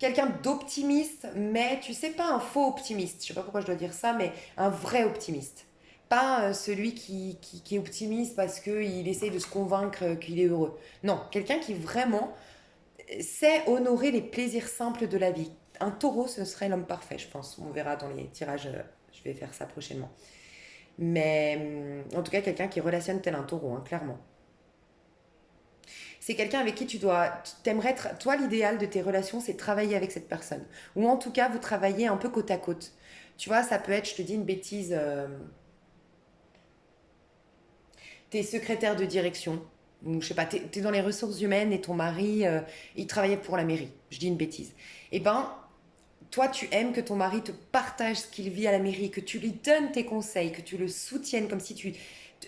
Quelqu'un d'optimiste, mais tu sais, pas un faux optimiste. Je sais pas pourquoi je dois dire ça, mais un vrai optimiste. Pas celui qui est optimiste parce qu'il essaye de se convaincre qu'il est heureux. Non, quelqu'un qui vraiment c'est honorer les plaisirs simples de la vie. Un taureau, ce serait l'homme parfait, je pense. On verra dans les tirages, je vais faire ça prochainement. Mais en tout cas, quelqu'un qui relationne tel un taureau, hein, clairement. C'est quelqu'un avec qui t'aimerais être, toi, l'idéal de tes relations, c'est de travailler avec cette personne. Ou en tout cas, vous travaillez un peu côte à côte. Tu vois, ça peut être, je te dis une bêtise, t'es secrétaire de direction, ou je sais pas, t'es dans les ressources humaines et ton mari, il travaillait pour la mairie. Je dis une bêtise. Eh ben, toi, tu aimes que ton mari te partage ce qu'il vit à la mairie, que tu lui donnes tes conseils, que tu le soutiennes comme si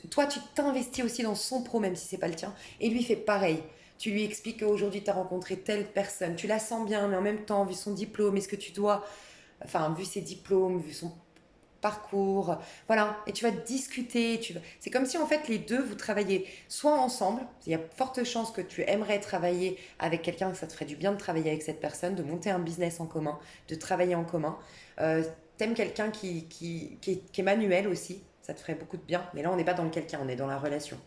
toi, tu t'investis aussi dans son pro, même si c'est pas le tien. Et lui fait pareil. Tu lui expliques qu'aujourd'hui, tu as rencontré telle personne. Tu la sens bien, mais en même temps, vu son diplôme, est-ce que tu dois... Enfin, vu ses diplômes, vu son parcours, voilà, et tu vas discuter, c'est comme si en fait les deux vous travaillez soit ensemble, il y a forte chance que tu aimerais travailler avec quelqu'un, que ça te ferait du bien de travailler avec cette personne, de monter un business en commun, de travailler en commun. T'aimes quelqu'un qui est manuel aussi, ça te ferait beaucoup de bien, mais là on n'est pas dans le quelqu'un, on est dans la relation.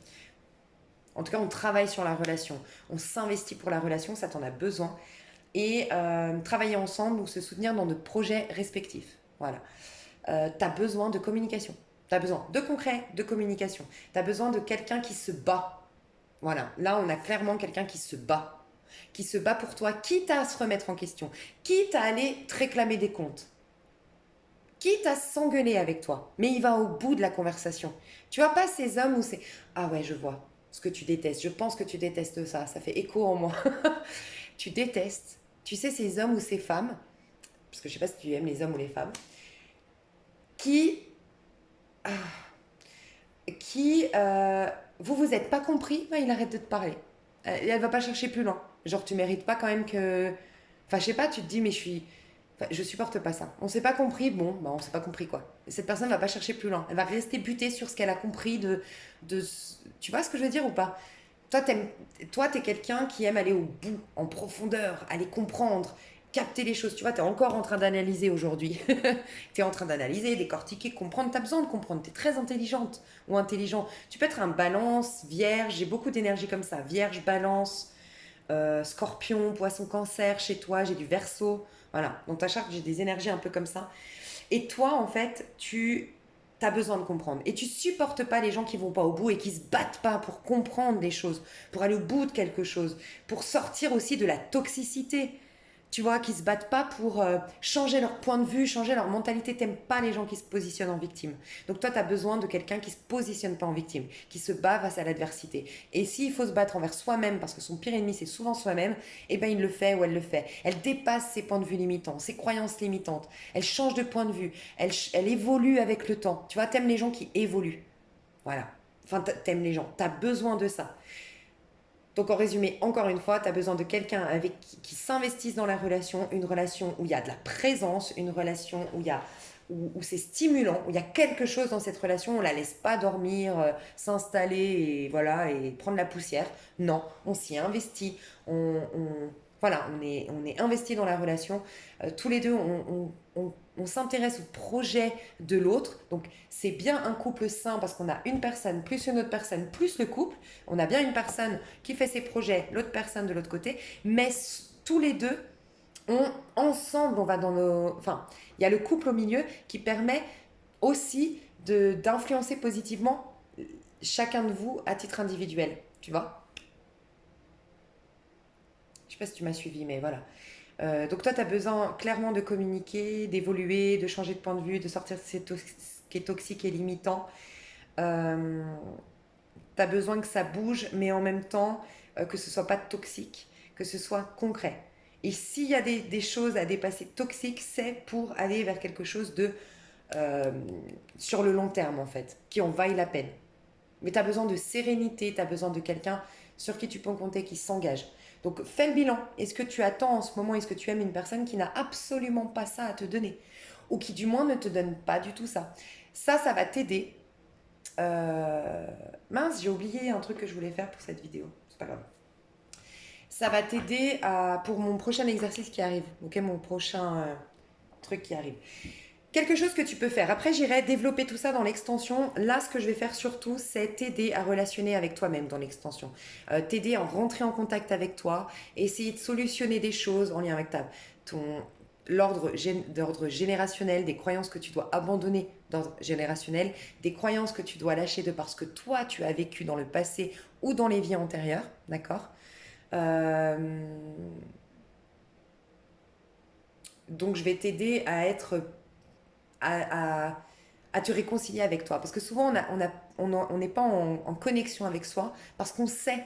En tout cas, on travaille sur la relation, on s'investit pour la relation, ça t'en a besoin, et travailler ensemble ou se soutenir dans notre projets respectifs. Voilà. Tu as besoin de communication. Tu as besoin de concret, de communication. Tu as besoin de quelqu'un qui se bat. Voilà, là on a clairement quelqu'un qui se bat pour toi, quitte à se remettre en question, quitte à aller te réclamer des comptes, quitte à s'engueuler avec toi, mais il va au bout de la conversation. Tu vois pas ces hommes où c'est ah ouais, je vois ce que tu détestes, je pense que tu détestes ça, ça fait écho en moi. Tu détestes, tu sais, ces hommes ou ces femmes, parce que je sais pas si tu aimes les hommes ou les femmes, qui vous vous êtes pas compris, ben, il arrête de te parler. Elle va pas chercher plus loin. Genre, tu mérites pas quand même que. Enfin, je sais pas, tu te dis, mais je suis. Enfin, je supporte pas ça. On s'est pas compris, bon, bah on s'est pas compris quoi. Et cette personne va pas chercher plus loin. Elle va rester butée sur ce qu'elle a compris de... Tu vois ce que je veux dire ou pas? Toi, t'es quelqu'un qui aime aller au bout, en profondeur, aller comprendre, capter les choses. Tu vois, t'es encore en train d'analyser aujourd'hui. T'es en train d'analyser, décortiquer, comprendre. T'as besoin de comprendre. T'es très intelligente ou intelligent. Tu peux être un balance, vierge. J'ai beaucoup d'énergie comme ça. Vierge, balance, scorpion, poisson, cancer. Chez toi, j'ai du verso. Voilà. Donc ta charte, j'ai des énergies un peu comme ça. Et toi, en fait, tu as besoin de comprendre. Et tu supportes pas les gens qui vont pas au bout et qui se battent pas pour comprendre des choses, pour aller au bout de quelque chose, pour sortir aussi de la toxicité. Tu vois, qui se battent pas pour changer leur point de vue, changer leur mentalité. T'aimes pas les gens qui se positionnent en victime. Donc toi, tu as besoin de quelqu'un qui se positionne pas en victime, qui se bat face à l'adversité. Et s'il faut se battre envers soi-même, parce que son pire ennemi, c'est souvent soi-même, eh ben il le fait ou elle le fait. Elle dépasse ses points de vue limitants, ses croyances limitantes. Elle change de point de vue. Elle évolue avec le temps. Tu vois, t'aimes les gens qui évoluent. Voilà. Enfin, t'aimes les gens. T'as besoin de ça. Donc en résumé, encore une fois, tu as besoin de quelqu'un avec qui s'investisse dans la relation, une relation où il y a de la présence, une relation où il y a où c'est stimulant, où il y a quelque chose dans cette relation, on la laisse pas dormir, s'installer et voilà et prendre la poussière. Non, on s'y investit, voilà, on est investi dans la relation. Tous les deux, on s'intéresse au projet de l'autre. Donc c'est bien un couple sain parce qu'on a une personne plus une autre personne plus le couple. On a bien une personne qui fait ses projets, l'autre personne de l'autre côté, mais tous les deux, ensemble, on va dans nos... Enfin, il y a le couple au milieu qui permet aussi d'influencer positivement chacun de vous à titre individuel, tu vois. Je sais pas si tu m'as suivi, mais voilà. Donc toi, tu as besoin clairement de communiquer, d'évoluer, de changer de point de vue, de sortir de ce qui est toxique et limitant. Euh, tu as besoin que ça bouge, mais en même temps, que ce soit pas toxique, que ce soit concret. Et s'il y a des choses à dépasser toxiques, c'est pour aller vers quelque chose de euh, sur le long terme, en fait, qui en vaille la peine. Mais tu as besoin de sérénité, tu as besoin de quelqu'un sur qui tu peux compter, qui s'engage. Donc fais le bilan. Est-ce que tu attends en ce moment, est-ce que tu aimes une personne qui n'a absolument pas ça à te donner? Ou qui du moins ne te donne pas du tout ça? Ça va t'aider. Euh, Mince, j'ai oublié un truc que je voulais faire pour cette vidéo. C'est pas grave. Ça va t'aider pour mon prochain exercice qui arrive. Ok, mon prochain truc qui arrive. Quelque chose que tu peux faire. Après, j'irai développer tout ça dans l'extension. Là, ce que je vais faire surtout, c'est t'aider à relationner avec toi-même dans l'extension. T'aider à rentrer en contact avec toi, essayer de solutionner des choses en lien avec ton d'ordre générationnel, des croyances que tu dois abandonner d'ordre générationnel, des croyances que tu dois lâcher de parce que toi, tu as vécu dans le passé ou dans les vies antérieures. D'accord. Euh, donc, je vais t'aider à être à, à te réconcilier avec toi. Parce que souvent, on n'est pas en connexion avec soi parce qu'on sait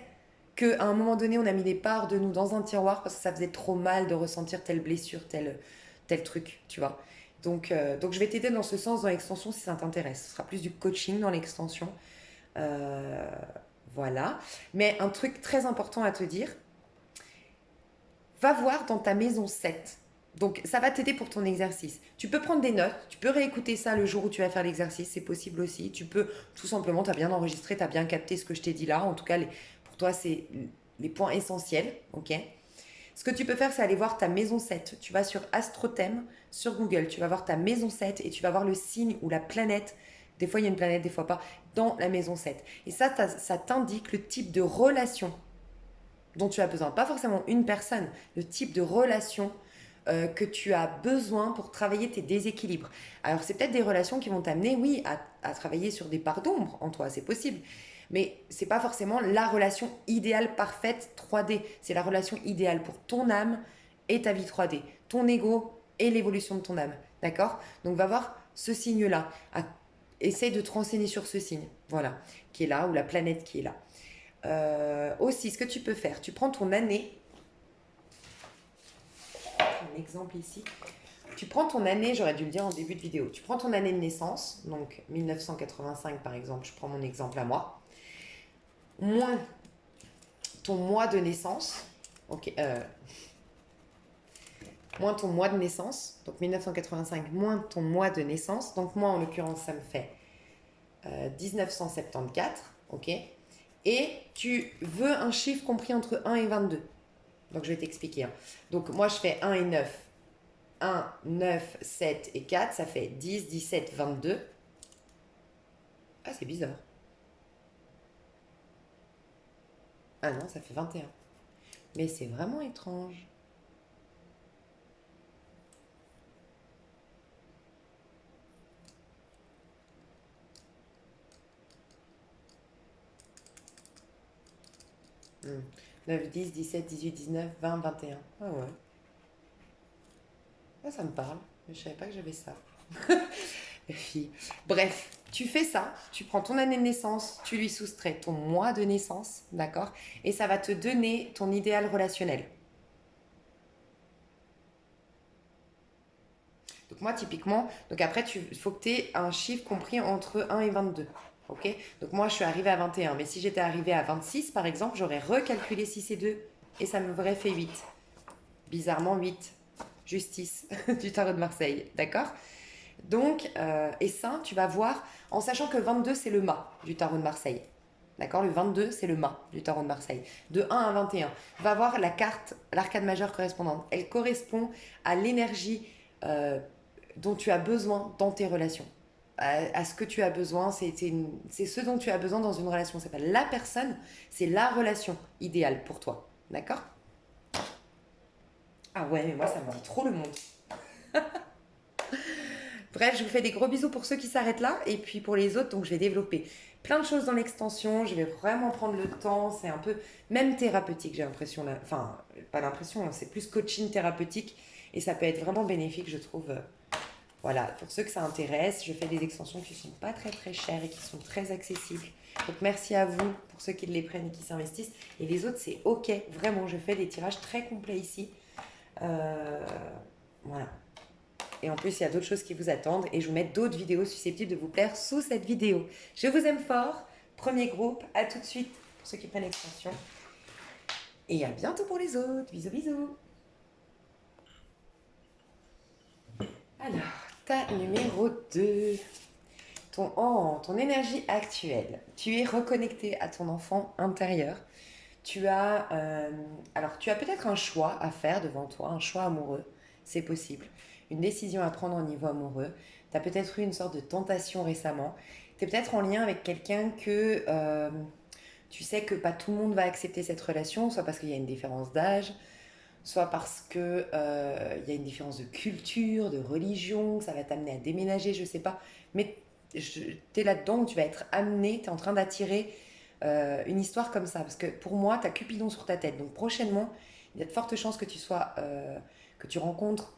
qu'à un moment donné, on a mis des parts de nous dans un tiroir parce que ça faisait trop mal de ressentir telle blessure, tel truc, tu vois. Donc je vais t'aider dans ce sens dans l'extension si ça t'intéresse. Ce sera plus du coaching dans l'extension. Euh, voilà. Mais un truc très important à te dire, va voir dans ta maison 7. Donc, ça va t'aider pour ton exercice. Tu peux prendre des notes, tu peux réécouter ça le jour où tu vas faire l'exercice, c'est possible aussi. Tu peux, tout simplement, tu as bien enregistré, tu as bien capté ce que je t'ai dit là. En tout cas, pour toi, c'est les points essentiels. Ok. Ce que tu peux faire, c'est aller voir ta maison 7. Tu vas sur Astrothème, sur Google, tu vas voir ta maison 7 et tu vas voir le signe ou la planète. Des fois, il y a une planète, des fois pas, dans la maison 7. Et ça t'indique le type de relation dont tu as besoin. Pas forcément une personne, le type de relation que tu as besoin pour travailler tes déséquilibres. Alors, c'est peut-être des relations qui vont t'amener, oui, à travailler sur des parts d'ombre en toi, c'est possible. Mais c'est pas forcément la relation idéale, parfaite 3D. C'est la relation idéale pour ton âme et ta vie 3D, ton ego et l'évolution de ton âme. D'accord. Donc, va voir ce signe-là. Essaye de te renseigner sur ce signe, voilà, qui est là, ou la planète qui est là. Aussi, ce que tu peux faire, tu prends ton année, un exemple ici, tu prends ton année, j'aurais dû le dire en début de vidéo, tu prends ton année de naissance, donc 1985 par exemple, je prends mon exemple à moi, moins ton mois de naissance, ok, moins ton mois de naissance. Donc 1985 moins ton mois de naissance. Donc moi, en l'occurrence, ça me fait 1974. Ok. Et tu veux un chiffre compris entre 1 et 22. Donc je vais t'expliquer, hein. Donc moi, je fais 1 et 9. 1, 9, 7 et 4, ça fait 10, 17, 22. Ah, c'est bizarre. Ah non, ça fait 21. Mais c'est vraiment étrange. Hmm. 9, 10, 17, 18, 19, 20, 21. Ah ouais. Ah, ça me parle. Mais je savais pas que j'avais ça. Fille. Bref, tu fais ça, tu prends ton année de naissance, tu lui soustrais ton mois de naissance, d'accord? Et ça va te donner ton idéal relationnel. Donc moi, typiquement, donc après, il faut que tu aies un chiffre compris entre 1 et 22. Ok. Donc moi, je suis arrivée à 21. Mais si j'étais arrivée à 26, par exemple, j'aurais recalculé 6 et 2. Et ça me aurait fait 8. Bizarrement, 8. Justice du tarot de Marseille. D'accord? Donc, et ça, tu vas voir, en sachant que 22, c'est le mât du tarot de Marseille. D'accord? Le 22, c'est le mât du tarot de Marseille. De 1 à 21. Va voir la carte, l'arcade majeure correspondante. Elle correspond à l'énergie dont tu as besoin dans tes relations. À ce que tu as besoin, c'est ce dont tu as besoin dans une relation. C'est pas la personne, c'est la relation idéale pour toi. D'accord? Ah ouais, mais moi, ça me dit trop le monde. Bref, je vous fais des gros bisous pour ceux qui s'arrêtent là. Et puis pour les autres, donc je vais développer plein de choses dans l'extension. Je vais vraiment prendre le temps. C'est un peu même thérapeutique, j'ai l'impression. Enfin, pas l'impression, hein, c'est plus coaching thérapeutique. Et ça peut être vraiment bénéfique, je trouve. Voilà, pour ceux que ça intéresse, je fais des extensions qui ne sont pas très très chères et qui sont très accessibles. Donc merci à vous pour ceux qui les prennent et qui s'investissent. Et les autres, c'est ok. Vraiment, je fais des tirages très complets ici. Euh, voilà. Et en plus, il y a d'autres choses qui vous attendent et je vous mets d'autres vidéos susceptibles de vous plaire sous cette vidéo. Je vous aime fort. Premier groupe, à tout de suite pour ceux qui prennent l'extension. Et à bientôt pour les autres. Bisous, bisous. Alors, ta numéro 2. Ton énergie actuelle. Tu es reconnecté à ton enfant intérieur. Tu as peut-être un choix à faire devant toi, un choix amoureux. C'est possible. Une décision à prendre au niveau amoureux. Tu as peut-être eu une sorte de tentation récemment. Tu es peut-être en lien avec quelqu'un que tu sais que pas tout le monde va accepter cette relation, soit parce qu'il y a une différence d'âge, soit parce que il y a une différence de culture, de religion, que ça va t'amener à déménager, je sais pas. Mais tu es là-dedans où tu vas être amené, tu es en train d'attirer une histoire comme ça. Parce que pour moi, tu as Cupidon sur ta tête. Donc prochainement, il y a de fortes chances que que tu rencontres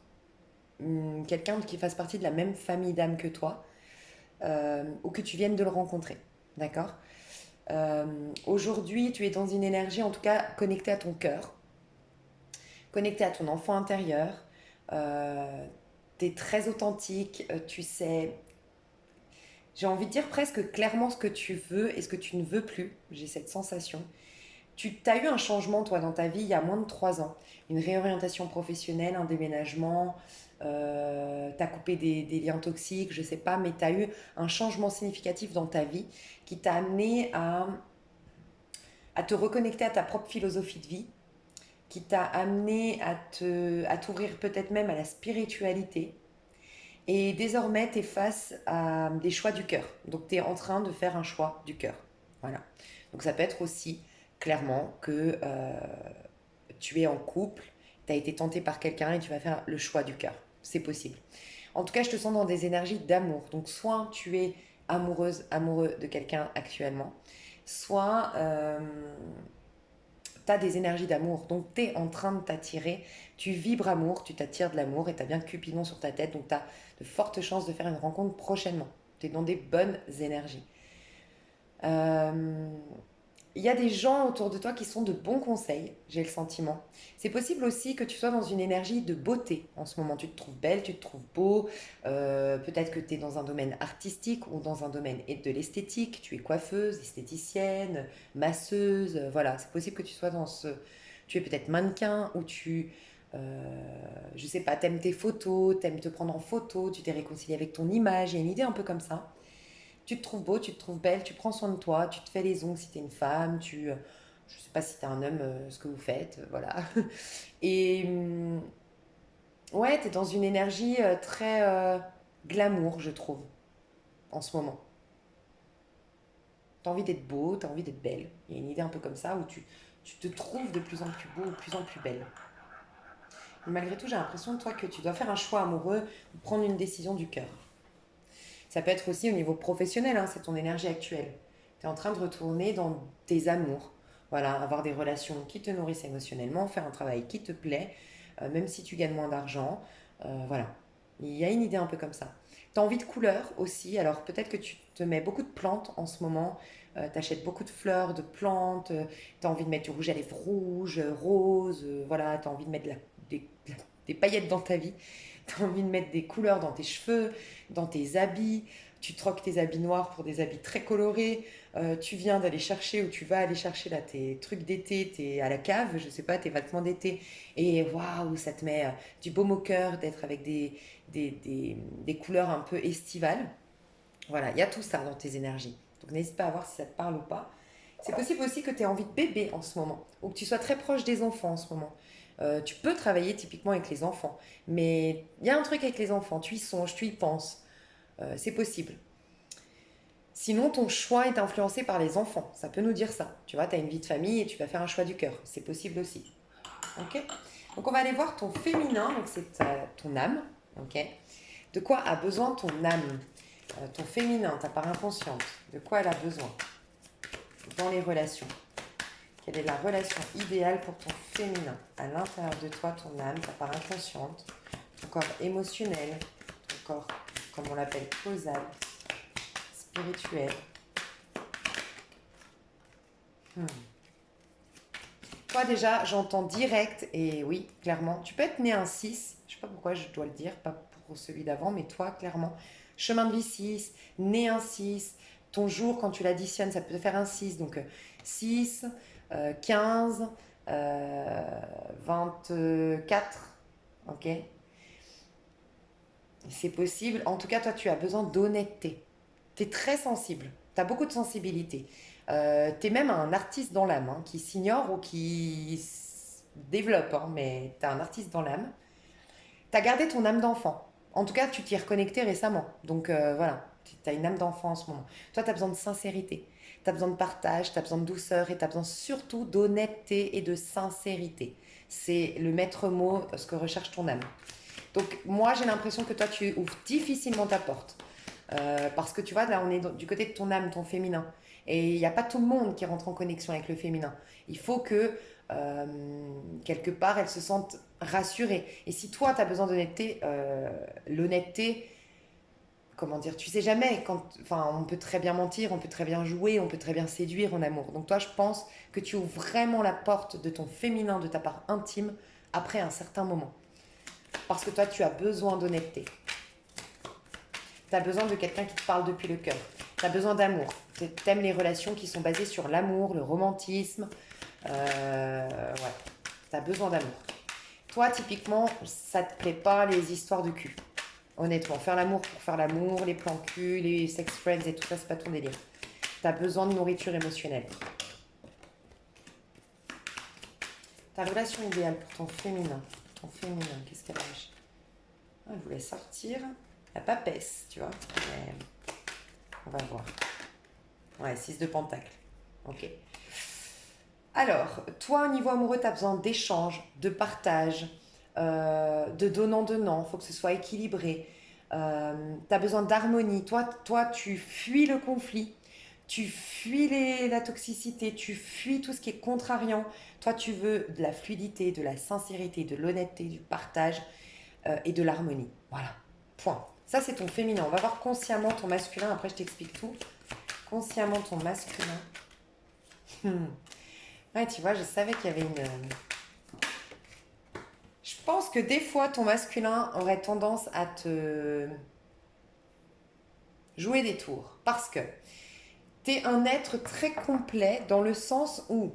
quelqu'un qui fasse partie de la même famille d'âme que toi, ou que tu viennes de le rencontrer. D'accord? Aujourd'hui, tu es dans une énergie, en tout cas, connectée à ton cœur, connectée à ton enfant intérieur. Tu es très authentique, tu sais, j'ai envie de dire presque clairement ce que tu veux et ce que tu ne veux plus. J'ai cette sensation. Tu as eu un changement, toi, dans ta vie il y a moins de 3 ans. Une réorientation professionnelle, un déménagement, tu as coupé des liens toxiques, je sais pas, mais tu as eu un changement significatif dans ta vie qui t'a amené à te reconnecter à ta propre philosophie de vie, qui t'a amené à t'ouvrir peut-être même à la spiritualité. Et désormais, tu es face à des choix du cœur. Donc, tu es en train de faire un choix du cœur. Voilà. Donc, ça peut être aussi clairement que tu es en couple, tu as été tenté par quelqu'un et tu vas faire le choix du cœur. C'est possible. En tout cas, je te sens dans des énergies d'amour. Donc, soit tu es amoureuse, amoureux de quelqu'un actuellement, soit tu as des énergies d'amour. Donc, tu es en train de t'attirer. Tu vibres amour, tu t'attires de l'amour et tu as bien Cupidon sur ta tête. Donc, tu as de fortes chances de faire une rencontre prochainement. Tu es dans des bonnes énergies. Euh, Il y a des gens autour de toi qui sont de bons conseils, j'ai le sentiment. C'est possible aussi que tu sois dans une énergie de beauté en ce moment. Tu te trouves belle, tu te trouves beau. Peut-être que tu es dans un domaine artistique ou dans un domaine de l'esthétique. Tu es coiffeuse, esthéticienne, masseuse. Voilà, c'est possible que tu sois dans ce... Tu es peut-être mannequin ou tu Je sais pas, t'aimes tes photos, t'aimes te prendre en photo, tu t'es réconcilié avec ton image, il y a une idée un peu comme ça. Tu te trouves beau, tu te trouves belle, tu prends soin de toi, tu te fais les ongles si t'es une femme, je sais pas si t'es un homme, ce que vous faites, voilà. Et ouais, t'es dans une énergie très glamour, je trouve, en ce moment. T'as envie d'être beau, t'as envie d'être belle. Il y a une idée un peu comme ça où tu te trouves de plus en plus beau, de plus en plus belle. Mais malgré tout, j'ai l'impression, toi, que tu dois faire un choix amoureux ou prendre une décision du cœur. Ça peut être aussi au niveau professionnel, hein, c'est ton énergie actuelle. Tu es en train de retourner dans tes amours. Voilà, avoir des relations qui te nourrissent émotionnellement, faire un travail qui te plaît, même si tu gagnes moins d'argent. Voilà, il y a une idée un peu comme ça. Tu as envie de couleurs aussi, alors peut-être que tu te mets beaucoup de plantes en ce moment, tu achètes beaucoup de fleurs, de plantes, tu as envie de mettre du rouge à lèvres rouge, rose, voilà, tu as envie de mettre des paillettes dans ta vie, tu as envie de mettre des couleurs dans tes cheveux, dans tes habits, tu troques tes habits noirs pour des habits très colorés, tu viens d'aller chercher ou tu vas aller chercher là tes trucs d'été, t'es à la cave, je sais pas, tes vêtements d'été, et waouh, ça te met du baume au cœur d'être avec des couleurs un peu estivales. Voilà, il y a tout ça dans tes énergies. Donc n'hésite pas à voir si ça te parle ou pas. C'est possible aussi que tu aies envie de bébé en ce moment, ou que tu sois très proche des enfants en ce moment. Tu peux travailler typiquement avec les enfants, mais il y a un truc avec les enfants, tu y songes, tu y penses, c'est possible. Sinon, ton choix est influencé par les enfants, ça peut nous dire ça. Tu vois, tu as une vie de famille et tu vas faire un choix du cœur, c'est possible aussi. Ok. Donc on va aller voir ton féminin, donc c'est ton âme. Ok. De quoi a besoin ton âme, ton féminin, ta part inconsciente. De quoi elle a besoin dans les relations. Quelle est la relation idéale pour ton féminin à l'intérieur de toi, ton âme, ta part inconsciente, ton corps émotionnel, ton corps, comme on l'appelle, causal, spirituel. Hmm. Toi déjà, j'entends direct, et oui, clairement, tu peux être né un 6. Je sais pas pourquoi je dois le dire, pas pour celui d'avant, mais toi, clairement, chemin de vie 6, né un 6. Ton jour, quand tu l'additionnes, ça peut te faire un 6. Donc 6, 15, 24, ok. C'est possible. En tout cas, toi, tu as besoin d'honnêteté. Tu es très sensible. Tu as beaucoup de sensibilité. Tu es même un artiste dans l'âme, hein, qui s'ignore ou qui développe, hein, mais tu es un artiste dans l'âme. Tu as gardé ton âme d'enfant. En tout cas, tu t'y es reconnecté récemment. Donc voilà, tu as une âme d'enfant en ce moment. Toi, tu as besoin de sincérité. Tu as besoin de partage, tu as besoin de douceur et tu as besoin surtout d'honnêteté et de sincérité. C'est le maître mot, ce que recherche ton âme. Donc moi, j'ai l'impression que toi, tu ouvres difficilement ta porte. Parce que tu vois, là, on est du côté de ton âme, ton féminin. Et il n'y a pas tout le monde qui rentre en connexion avec le féminin. Il faut que, euh, quelque part, elle se sente rassurée. Et si toi, tu as besoin d'honnêteté, l'honnêteté, comment dire, tu sais jamais. Enfin, on peut très bien mentir, on peut très bien jouer, on peut très bien séduire en amour. Donc toi, je pense que tu ouvres vraiment la porte de ton féminin, de ta part intime, après un certain moment. Parce que toi, tu as besoin d'honnêteté. Tu as besoin de quelqu'un qui te parle depuis le cœur. Tu as besoin d'amour. Tu aimes les relations qui sont basées sur l'amour, le romantisme. Ouais. Tu as besoin d'amour. Toi, typiquement, ça te plaît pas les histoires de cul. Honnêtement, faire l'amour pour faire l'amour, les plans cul, les sex friends et tout ça, c'est pas ton délire. Tu as besoin de nourriture émotionnelle. Ta relation idéale pour ton féminin. Ton féminin, qu'est-ce qu'elle a? Ah, elle voulait sortir. La papesse, tu vois. Mais on va voir. Ouais, 6 de pentacle. Ok. Alors, toi, au niveau amoureux, tu as besoin d'échange, de partage, de donnant-donnant. Il faut que ce soit équilibré. Tu as besoin d'harmonie. Toi, tu fuis le conflit. Tu fuis la toxicité. Tu fuis tout ce qui est contrariant. Toi, tu veux de la fluidité, de la sincérité, de l'honnêteté, du partage et de l'harmonie. Voilà. Point. Ça, c'est ton féminin. On va voir consciemment ton masculin. Après, je t'explique tout. Consciemment ton masculin. Ouais, tu vois, je savais qu'il y avait une. Je pense que des fois, ton masculin aurait tendance à te jouer des tours. Parce que t'es un être très complet dans le sens où,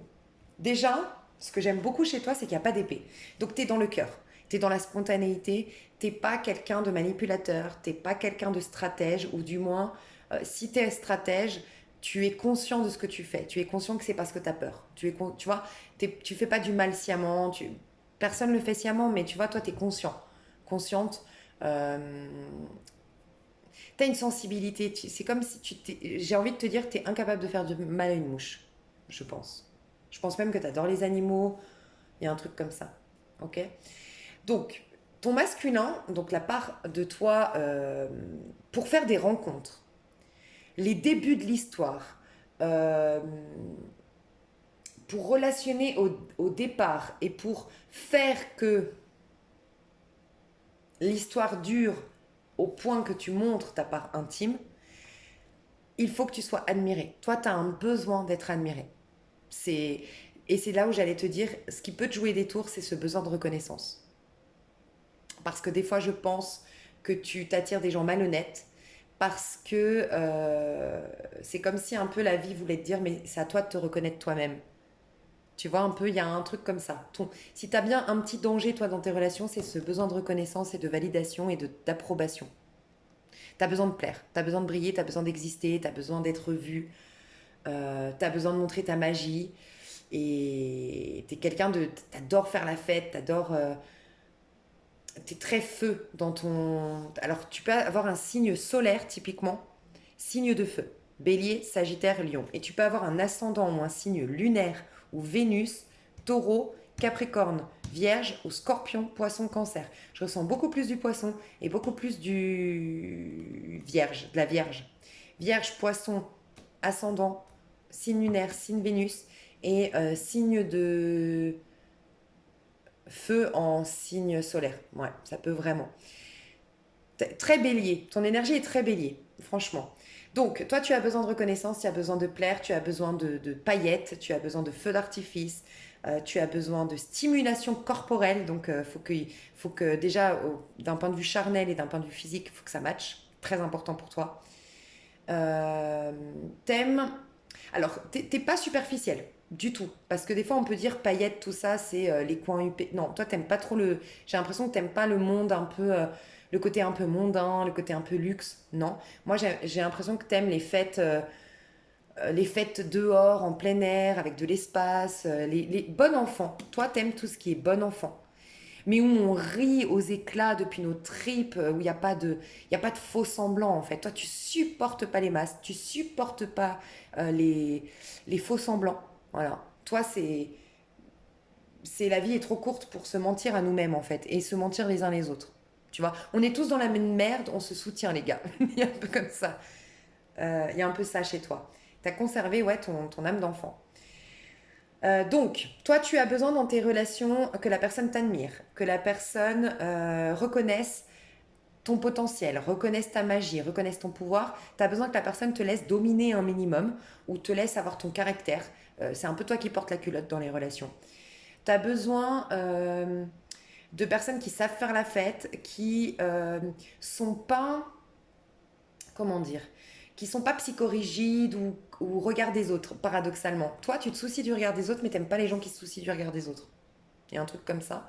déjà, ce que j'aime beaucoup chez toi, c'est qu'il n'y a pas d'épée. Donc, t'es dans le cœur. Tu es dans la spontanéité, t'es pas quelqu'un de manipulateur, t'es pas quelqu'un de stratège, ou du moins, si tu es stratège, tu es conscient de ce que tu fais. Tu es conscient que c'est parce que tu as peur. Tu vois, tu fais pas du mal sciemment. Personne ne le fait sciemment, mais tu vois, toi, tu es conscient. Consciente. Euh, tu as une sensibilité. C'est comme si j'ai envie de te dire, tu es incapable de faire du mal à une mouche. Je pense. Je pense même que tu adores les animaux. Il y a un truc comme ça. Ok. Donc, ton masculin, donc la part de toi, pour faire des rencontres, les débuts de l'histoire, euh, pour relationner au départ et pour faire que l'histoire dure au point que tu montres ta part intime, il faut que tu sois admiré. Toi, tu as un besoin d'être admiré. C'est... Et c'est là où j'allais te dire, ce qui peut te jouer des tours, c'est ce besoin de reconnaissance. Parce que des fois, je pense que tu t'attires des gens malhonnêtes parce que c'est comme si un peu la vie voulait te dire, mais c'est à toi de te reconnaître toi-même. Tu vois, un peu, il y a un truc comme ça. Si tu as bien un petit danger, toi, dans tes relations, c'est ce besoin de reconnaissance et de validation et d'approbation. Tu as besoin de plaire, tu as besoin de briller, tu as besoin d'exister, tu as besoin d'être vu, tu as besoin de montrer ta magie. Et tu es quelqu'un de... T'adores faire la fête, t'es très feu dans ton... Alors, tu peux avoir un signe solaire, typiquement, signe de feu. Bélier, Sagittaire, Lion. Et tu peux avoir un ascendant ou un signe lunaire ou Vénus, Taureau, Capricorne, Vierge ou Scorpion, Poisson, Cancer. Je ressens beaucoup plus du Poisson et beaucoup plus du Vierge, de la Vierge. Vierge, Poisson, ascendant, signe lunaire, signe Vénus et signe de feu en signe solaire. Ouais, ça peut vraiment. Très bélier. Ton énergie est très bélier, franchement. Donc, toi, tu as besoin de reconnaissance, tu as besoin de plaire, tu as besoin de paillettes, tu as besoin de feux d'artifice, tu as besoin de stimulation corporelle. Donc, faut que déjà, d'un point de vue charnel et d'un point de vue physique, il faut que ça matche. Très important pour toi. Euh, T'aimes. Alors, t'es pas superficiel du tout. Parce que des fois, on peut dire paillettes, tout ça, c'est les coins huppés. Non, toi, t'aimes pas trop le. J'ai l'impression que t'aimes pas le monde un peu. Le côté un peu mondain, le côté un peu luxe. Non. Moi, j'ai l'impression que t'aimes les fêtes dehors, en plein air, avec de l'espace. Les bons enfants. Toi, t'aimes tout ce qui est bon enfant, mais où on rit aux éclats depuis nos tripes, où il y a pas de faux semblants en fait. Toi, tu supportes pas les masques, tu supportes pas euh, les, les faux semblants. Voilà. Toi, la vie est trop courte pour se mentir à nous-mêmes en fait, et se mentir les uns les autres. Tu vois, on est tous dans la même merde, on se soutient les gars. Il y a un peu comme ça. Il y a un peu ça chez toi. Tu as conservé ouais, ton âme d'enfant. Donc, toi, tu as besoin dans tes relations que la personne t'admire, que la personne reconnaisse ton potentiel, reconnaisse ta magie, reconnaisse ton pouvoir. Tu as besoin que la personne te laisse dominer un minimum ou te laisse avoir ton caractère. C'est un peu toi qui portes la culotte dans les relations. Tu as besoin de personnes qui savent faire la fête, qui sont pas, comment dire, qui sont pas psychorigides ou regard des autres, paradoxalement. Toi, tu te soucies du regard des autres, mais t'aimes pas les gens qui se soucient du regard des autres. Il y a un truc comme ça.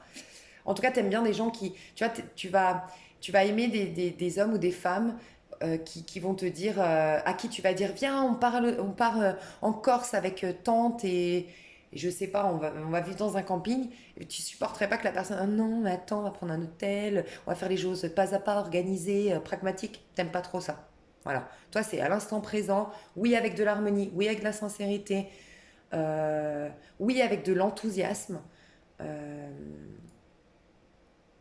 En tout cas, t'aimes bien des gens qui, tu vois, tu vas aimer des hommes ou des femmes qui vont te dire, à qui tu vas dire, viens, on part en Corse avec tante et je sais pas, on va vivre dans un camping. Et tu supporterais pas que la personne, ah non, mais attends, on va prendre un hôtel, on va faire les choses pas à pas, organisées, pragmatiques. T'aimes pas trop ça. Voilà. Toi, c'est à l'instant présent, oui, avec de l'harmonie, oui, avec de la sincérité, euh, oui, avec de l'enthousiasme. Euh,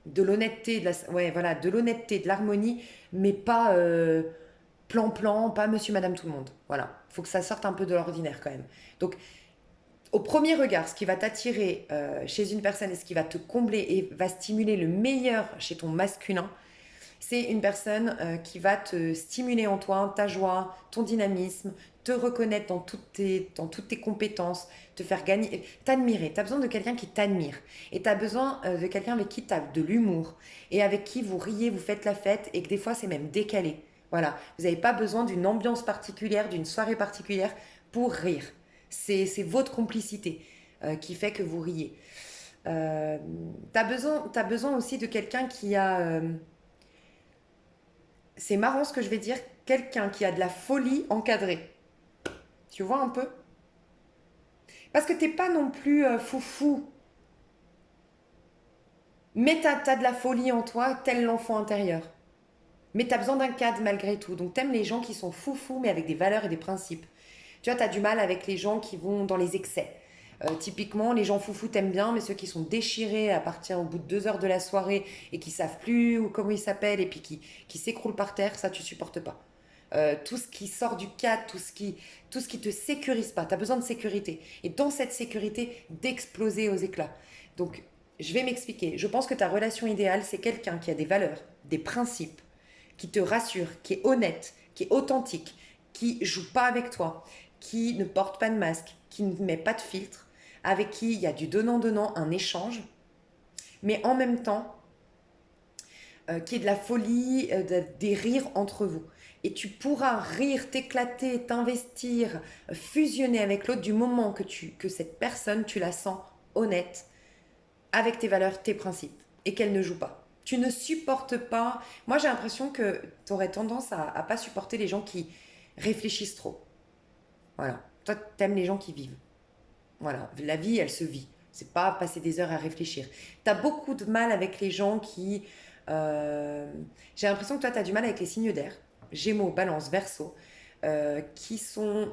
de l'honnêteté, ouais, voilà, de l'honnêteté, de l'harmonie, mais pas plan-plan, pas monsieur, madame, tout le monde. Voilà, il faut que ça sorte un peu de l'ordinaire quand même. Donc, au premier regard, ce qui va t'attirer chez une personne et ce qui va te combler et va stimuler le meilleur chez ton masculin, c'est une personne qui va te stimuler en toi, ta joie, ton dynamisme, te reconnaître dans toutes tes compétences, te faire gagner, t'admirer. Tu as besoin de quelqu'un qui t'admire. Et tu as besoin de quelqu'un avec qui tu as de l'humour et avec qui vous riez, vous faites la fête et que des fois c'est même décalé. Voilà, vous n'avez pas besoin d'une ambiance particulière, d'une soirée particulière pour rire. C'est votre complicité qui fait que vous riez. T'as besoin aussi de quelqu'un qui a... c'est marrant ce que je vais dire, quelqu'un qui a de la folie encadrée. Tu vois un peu? Parce que t'es pas non plus foufou, mais t'as de la folie en toi, tel l'enfant intérieur. Mais t'as besoin d'un cadre malgré tout. Donc t'aimes les gens qui sont foufous, mais avec des valeurs et des principes. Tu vois, t'as du mal avec les gens qui vont dans les excès. Typiquement, les gens foufous t'aiment bien, mais ceux qui sont déchirés à partir au bout de 2 heures de la soirée et qui savent plus ou comment ils s'appellent et puis qui s'écroulent par terre, ça tu supportes pas. Tout ce qui sort du cadre, tout ce qui te sécurise pas, tu as besoin de sécurité. Et dans cette sécurité, d'exploser aux éclats. Donc, je vais m'expliquer. Je pense que ta relation idéale, c'est quelqu'un qui a des valeurs, des principes, qui te rassure, qui est honnête, qui est authentique, qui joue pas avec toi, qui ne porte pas de masque, qui ne met pas de filtre, avec qui il y a du donnant-donnant, un échange, mais en même temps, qui est de la folie, des rires entre vous. Et tu pourras rire, t'éclater, t'investir, fusionner avec l'autre du moment que cette personne, tu la sens honnête, avec tes valeurs, tes principes, et qu'elle ne joue pas. Tu ne supportes pas. Moi, j'ai l'impression que tu aurais tendance à pas supporter les gens qui réfléchissent trop. Voilà. Toi, t'aimes les gens qui vivent. Voilà. La vie, elle se vit. C'est pas passer des heures à réfléchir. T'as beaucoup de mal avec les gens qui. euh, J'ai l'impression que toi, t'as du mal avec les signes d'air. Gémeaux, Balance, Verseau, qui sont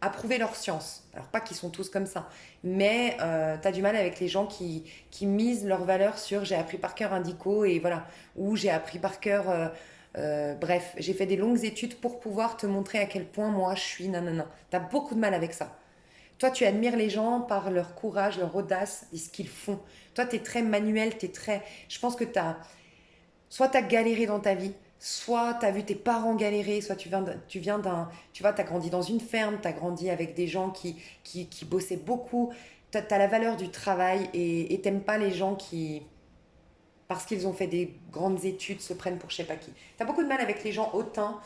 à prouver leur science. Alors pas qu'ils sont tous comme ça, mais tu as du mal avec les gens qui misent leurs valeurs sur j'ai appris par cœur Indico et voilà, ou j'ai appris par cœur, bref, j'ai fait des longues études pour pouvoir te montrer à quel point moi je suis nanana. Tu as beaucoup de mal avec ça. Toi, tu admires les gens par leur courage, leur audace et ce qu'ils font. Toi, tu es très manuel, tu es très... Je pense que tu as soit tu as galéré dans ta vie, soit tu as vu tes parents galérer, soit tu viens d'un, tu vois, tu as grandi dans une ferme, tu as grandi avec des gens qui bossaient beaucoup, tu as la valeur du travail et t'aimes pas les gens qui, parce qu'ils ont fait des grandes études, se prennent pour je sais pas qui. Tu as beaucoup de mal avec les gens hautains.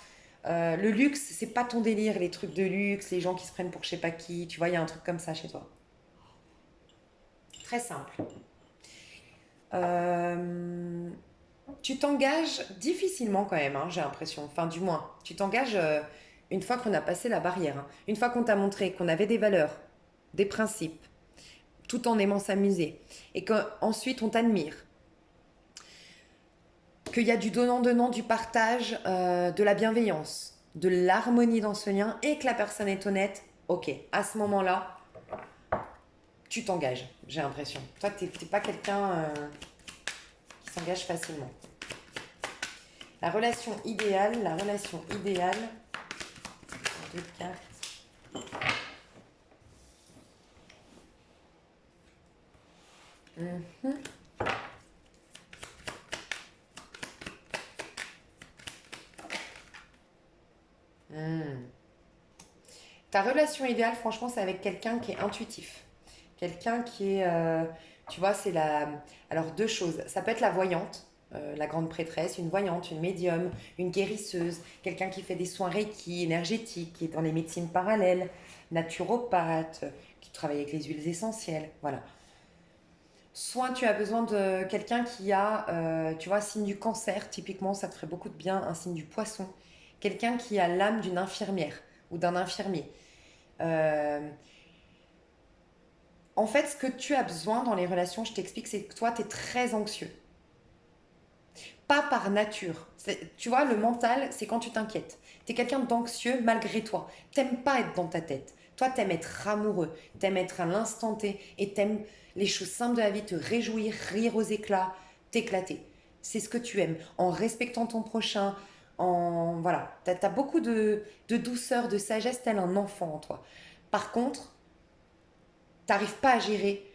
Le luxe, c'est pas ton délire, les trucs de luxe, les gens qui se prennent pour je sais pas qui, tu vois, il y a un truc comme ça chez toi. Très simple. Euh, Tu t'engages difficilement quand même, hein, j'ai l'impression. Enfin, du moins, tu t'engages une fois qu'on a passé la barrière, hein. Une fois qu'on t'a montré qu'on avait des valeurs, des principes, tout en aimant s'amuser. Et qu'ensuite on t'admire. Qu'il y a du donnant-donnant, du partage, de la bienveillance, de l'harmonie dans ce lien et que la personne est honnête. Ok, à ce moment-là, tu t'engages, j'ai l'impression. Toi, t'es pas quelqu'un qui s'engage facilement. La relation idéale, deux cartes. Mhm. Hmm. Ta relation idéale, franchement, c'est avec quelqu'un qui est intuitif. Quelqu'un qui est, tu vois, c'est la... Alors, deux choses. Ça peut être la voyante, la grande prêtresse, une voyante, une médium, une guérisseuse, quelqu'un qui fait des soins Reiki, énergétiques, qui est dans les médecines parallèles, naturopathe, qui travaille avec les huiles essentielles, voilà. Soit tu as besoin de quelqu'un qui a, tu vois, signe du cancer, typiquement, ça te ferait beaucoup de bien, un signe du poisson. Quelqu'un qui a l'âme d'une infirmière ou d'un infirmier. Euh, En fait, ce que tu as besoin dans les relations, je t'explique, c'est que toi, tu es très anxieux. Pas par nature. Tu vois, le mental, c'est quand tu t'inquiètes. Tu es quelqu'un d'anxieux malgré toi. T'aimes pas être dans ta tête. Toi, t'aimes être amoureux. T'aimes être à l'instant T et t'aimes les choses simples de la vie, te réjouir, rire aux éclats, t'éclater. C'est ce que tu aimes. En respectant ton prochain, en... Voilà. T'as beaucoup de douceur, de sagesse, tel un enfant en toi. Par contre, t'arrives pas à gérer.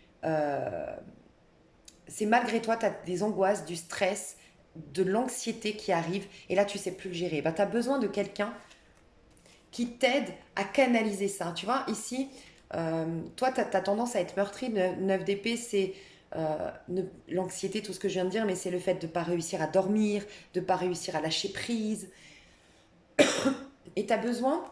C'est malgré toi, tu as des angoisses, du stress, de l'anxiété qui arrive, et là, tu sais plus le gérer. Bah, tu as besoin de quelqu'un qui t'aide à canaliser ça. Tu vois, ici, toi, tu as tendance à être meurtri. 9 d'épée, c'est l'anxiété, tout ce que je viens de dire, mais c'est le fait de ne pas réussir à dormir, de ne pas réussir à lâcher prise. Et tu as besoin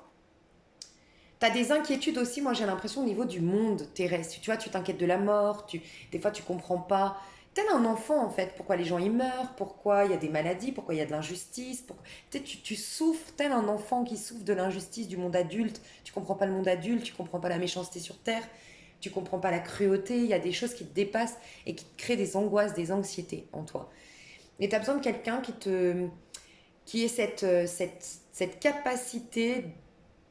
T'as des inquiétudes aussi, moi j'ai l'impression au niveau du monde terrestre. Tu vois, tu t'inquiètes de la mort, des fois tu comprends pas. Tel un enfant en fait, pourquoi les gens ils meurent, pourquoi il y a des maladies, pourquoi il y a de l'injustice. Tu souffres tel un enfant qui souffre de l'injustice du monde adulte. Tu comprends pas le monde adulte, tu comprends pas la méchanceté sur Terre, tu comprends pas la cruauté. Il y a des choses qui te dépassent et qui te créent des angoisses, des anxiétés en toi. Et tu as besoin de quelqu'un qui ait cette capacité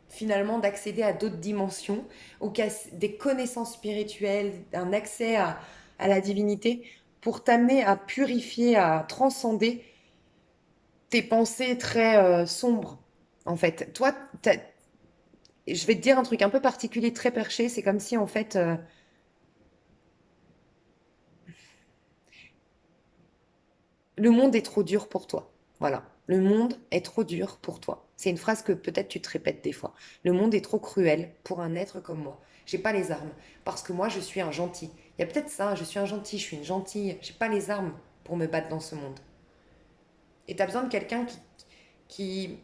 finalement d'accéder à d'autres dimensions ou qu'à des connaissances spirituelles, un accès à la divinité pour t'amener à purifier, à transcender tes pensées très sombres. En fait, toi, je vais te dire un truc un peu particulier, très perché, c'est comme si en fait le monde est trop dur pour toi. Voilà. Le monde est trop dur pour toi. C'est une phrase que peut-être tu te répètes des fois. Le monde est trop cruel pour un être comme moi. J'ai pas les armes parce que moi je suis un gentil. Il y a peut-être ça, je suis un gentil, je suis une gentille. J'ai pas les armes pour me battre dans ce monde. Et tu as besoin de quelqu'un qui,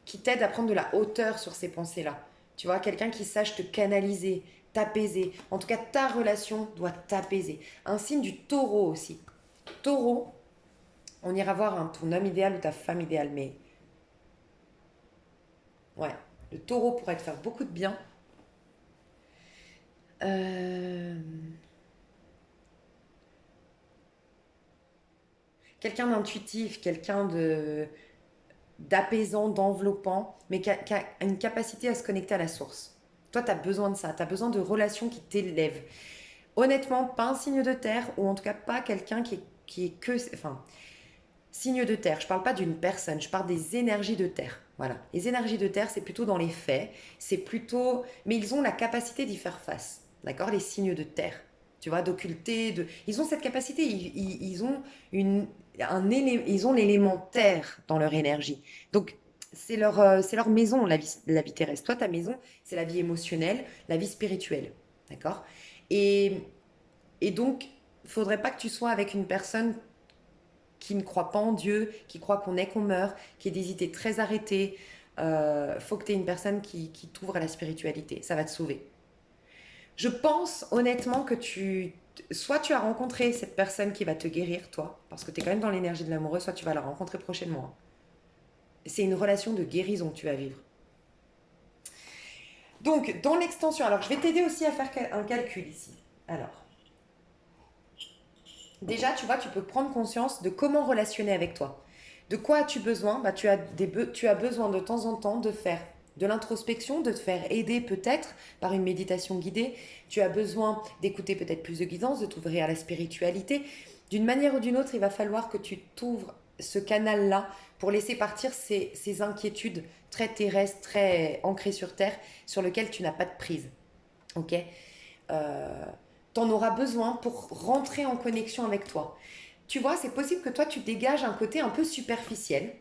qui t'aide à prendre de la hauteur sur ces pensées-là. Tu vois, quelqu'un qui sache te canaliser, t'apaiser. En tout cas, ta relation doit t'apaiser. Un signe du taureau aussi. Taureau, on ira voir hein, ton homme idéal ou ta femme idéale, mais ouais, le taureau pourrait te faire beaucoup de bien. Euh, Quelqu'un d'intuitif, quelqu'un de d'apaisant, d'enveloppant, mais qui a une capacité à se connecter à la source. Toi, tu as besoin de ça, tu as besoin de relations qui t'élèvent. Honnêtement, pas un signe de terre, ou en tout cas pas quelqu'un qui est que... Enfin, signe de terre, je parle pas d'une personne, je parle des énergies de terre. Voilà. Les énergies de terre, c'est plutôt dans les faits, c'est plutôt... Mais ils ont la capacité d'y faire face. D'accord. Les signes de terre. Tu vois, d'occulter, de... Ils ont cette capacité, ils ont ils ont l'élément terre dans leur énergie. Donc, c'est leur maison, la vie terrestre. Toi, ta maison, c'est la vie émotionnelle, la vie spirituelle. D'accord. Et, et donc, il ne faudrait pas que tu sois avec une personne qui ne croit pas en Dieu, qui croit qu'on est, qu'on meurt, qui ait des idées très arrêtées. Faut que tu aies une personne qui t'ouvre à la spiritualité. Ça va te sauver. Je pense honnêtement que soit tu as rencontré cette personne qui va te guérir, toi, parce que tu es quand même dans l'énergie de l'amoureux, soit tu vas la rencontrer prochainement. C'est une relation de guérison que tu vas vivre. Donc, dans l'extension, alors je vais t'aider aussi à faire un calcul ici. Alors, déjà, tu vois, tu peux prendre conscience de comment relationner avec toi. De quoi as-tu besoin? Bah, tu as besoin de temps en temps de faire de l'introspection, de te faire aider peut-être par une méditation guidée. Tu as besoin d'écouter peut-être plus de guidance, de t'ouvrir à la spiritualité. D'une manière ou d'une autre, il va falloir que tu t'ouvres ce canal-là pour laisser partir ces inquiétudes très terrestres, très ancrées sur Terre, sur lesquelles tu n'as pas de prise. Ok. T'en auras besoin pour rentrer en connexion avec toi. Tu vois, c'est possible que toi, tu dégages un côté un peu superficiel.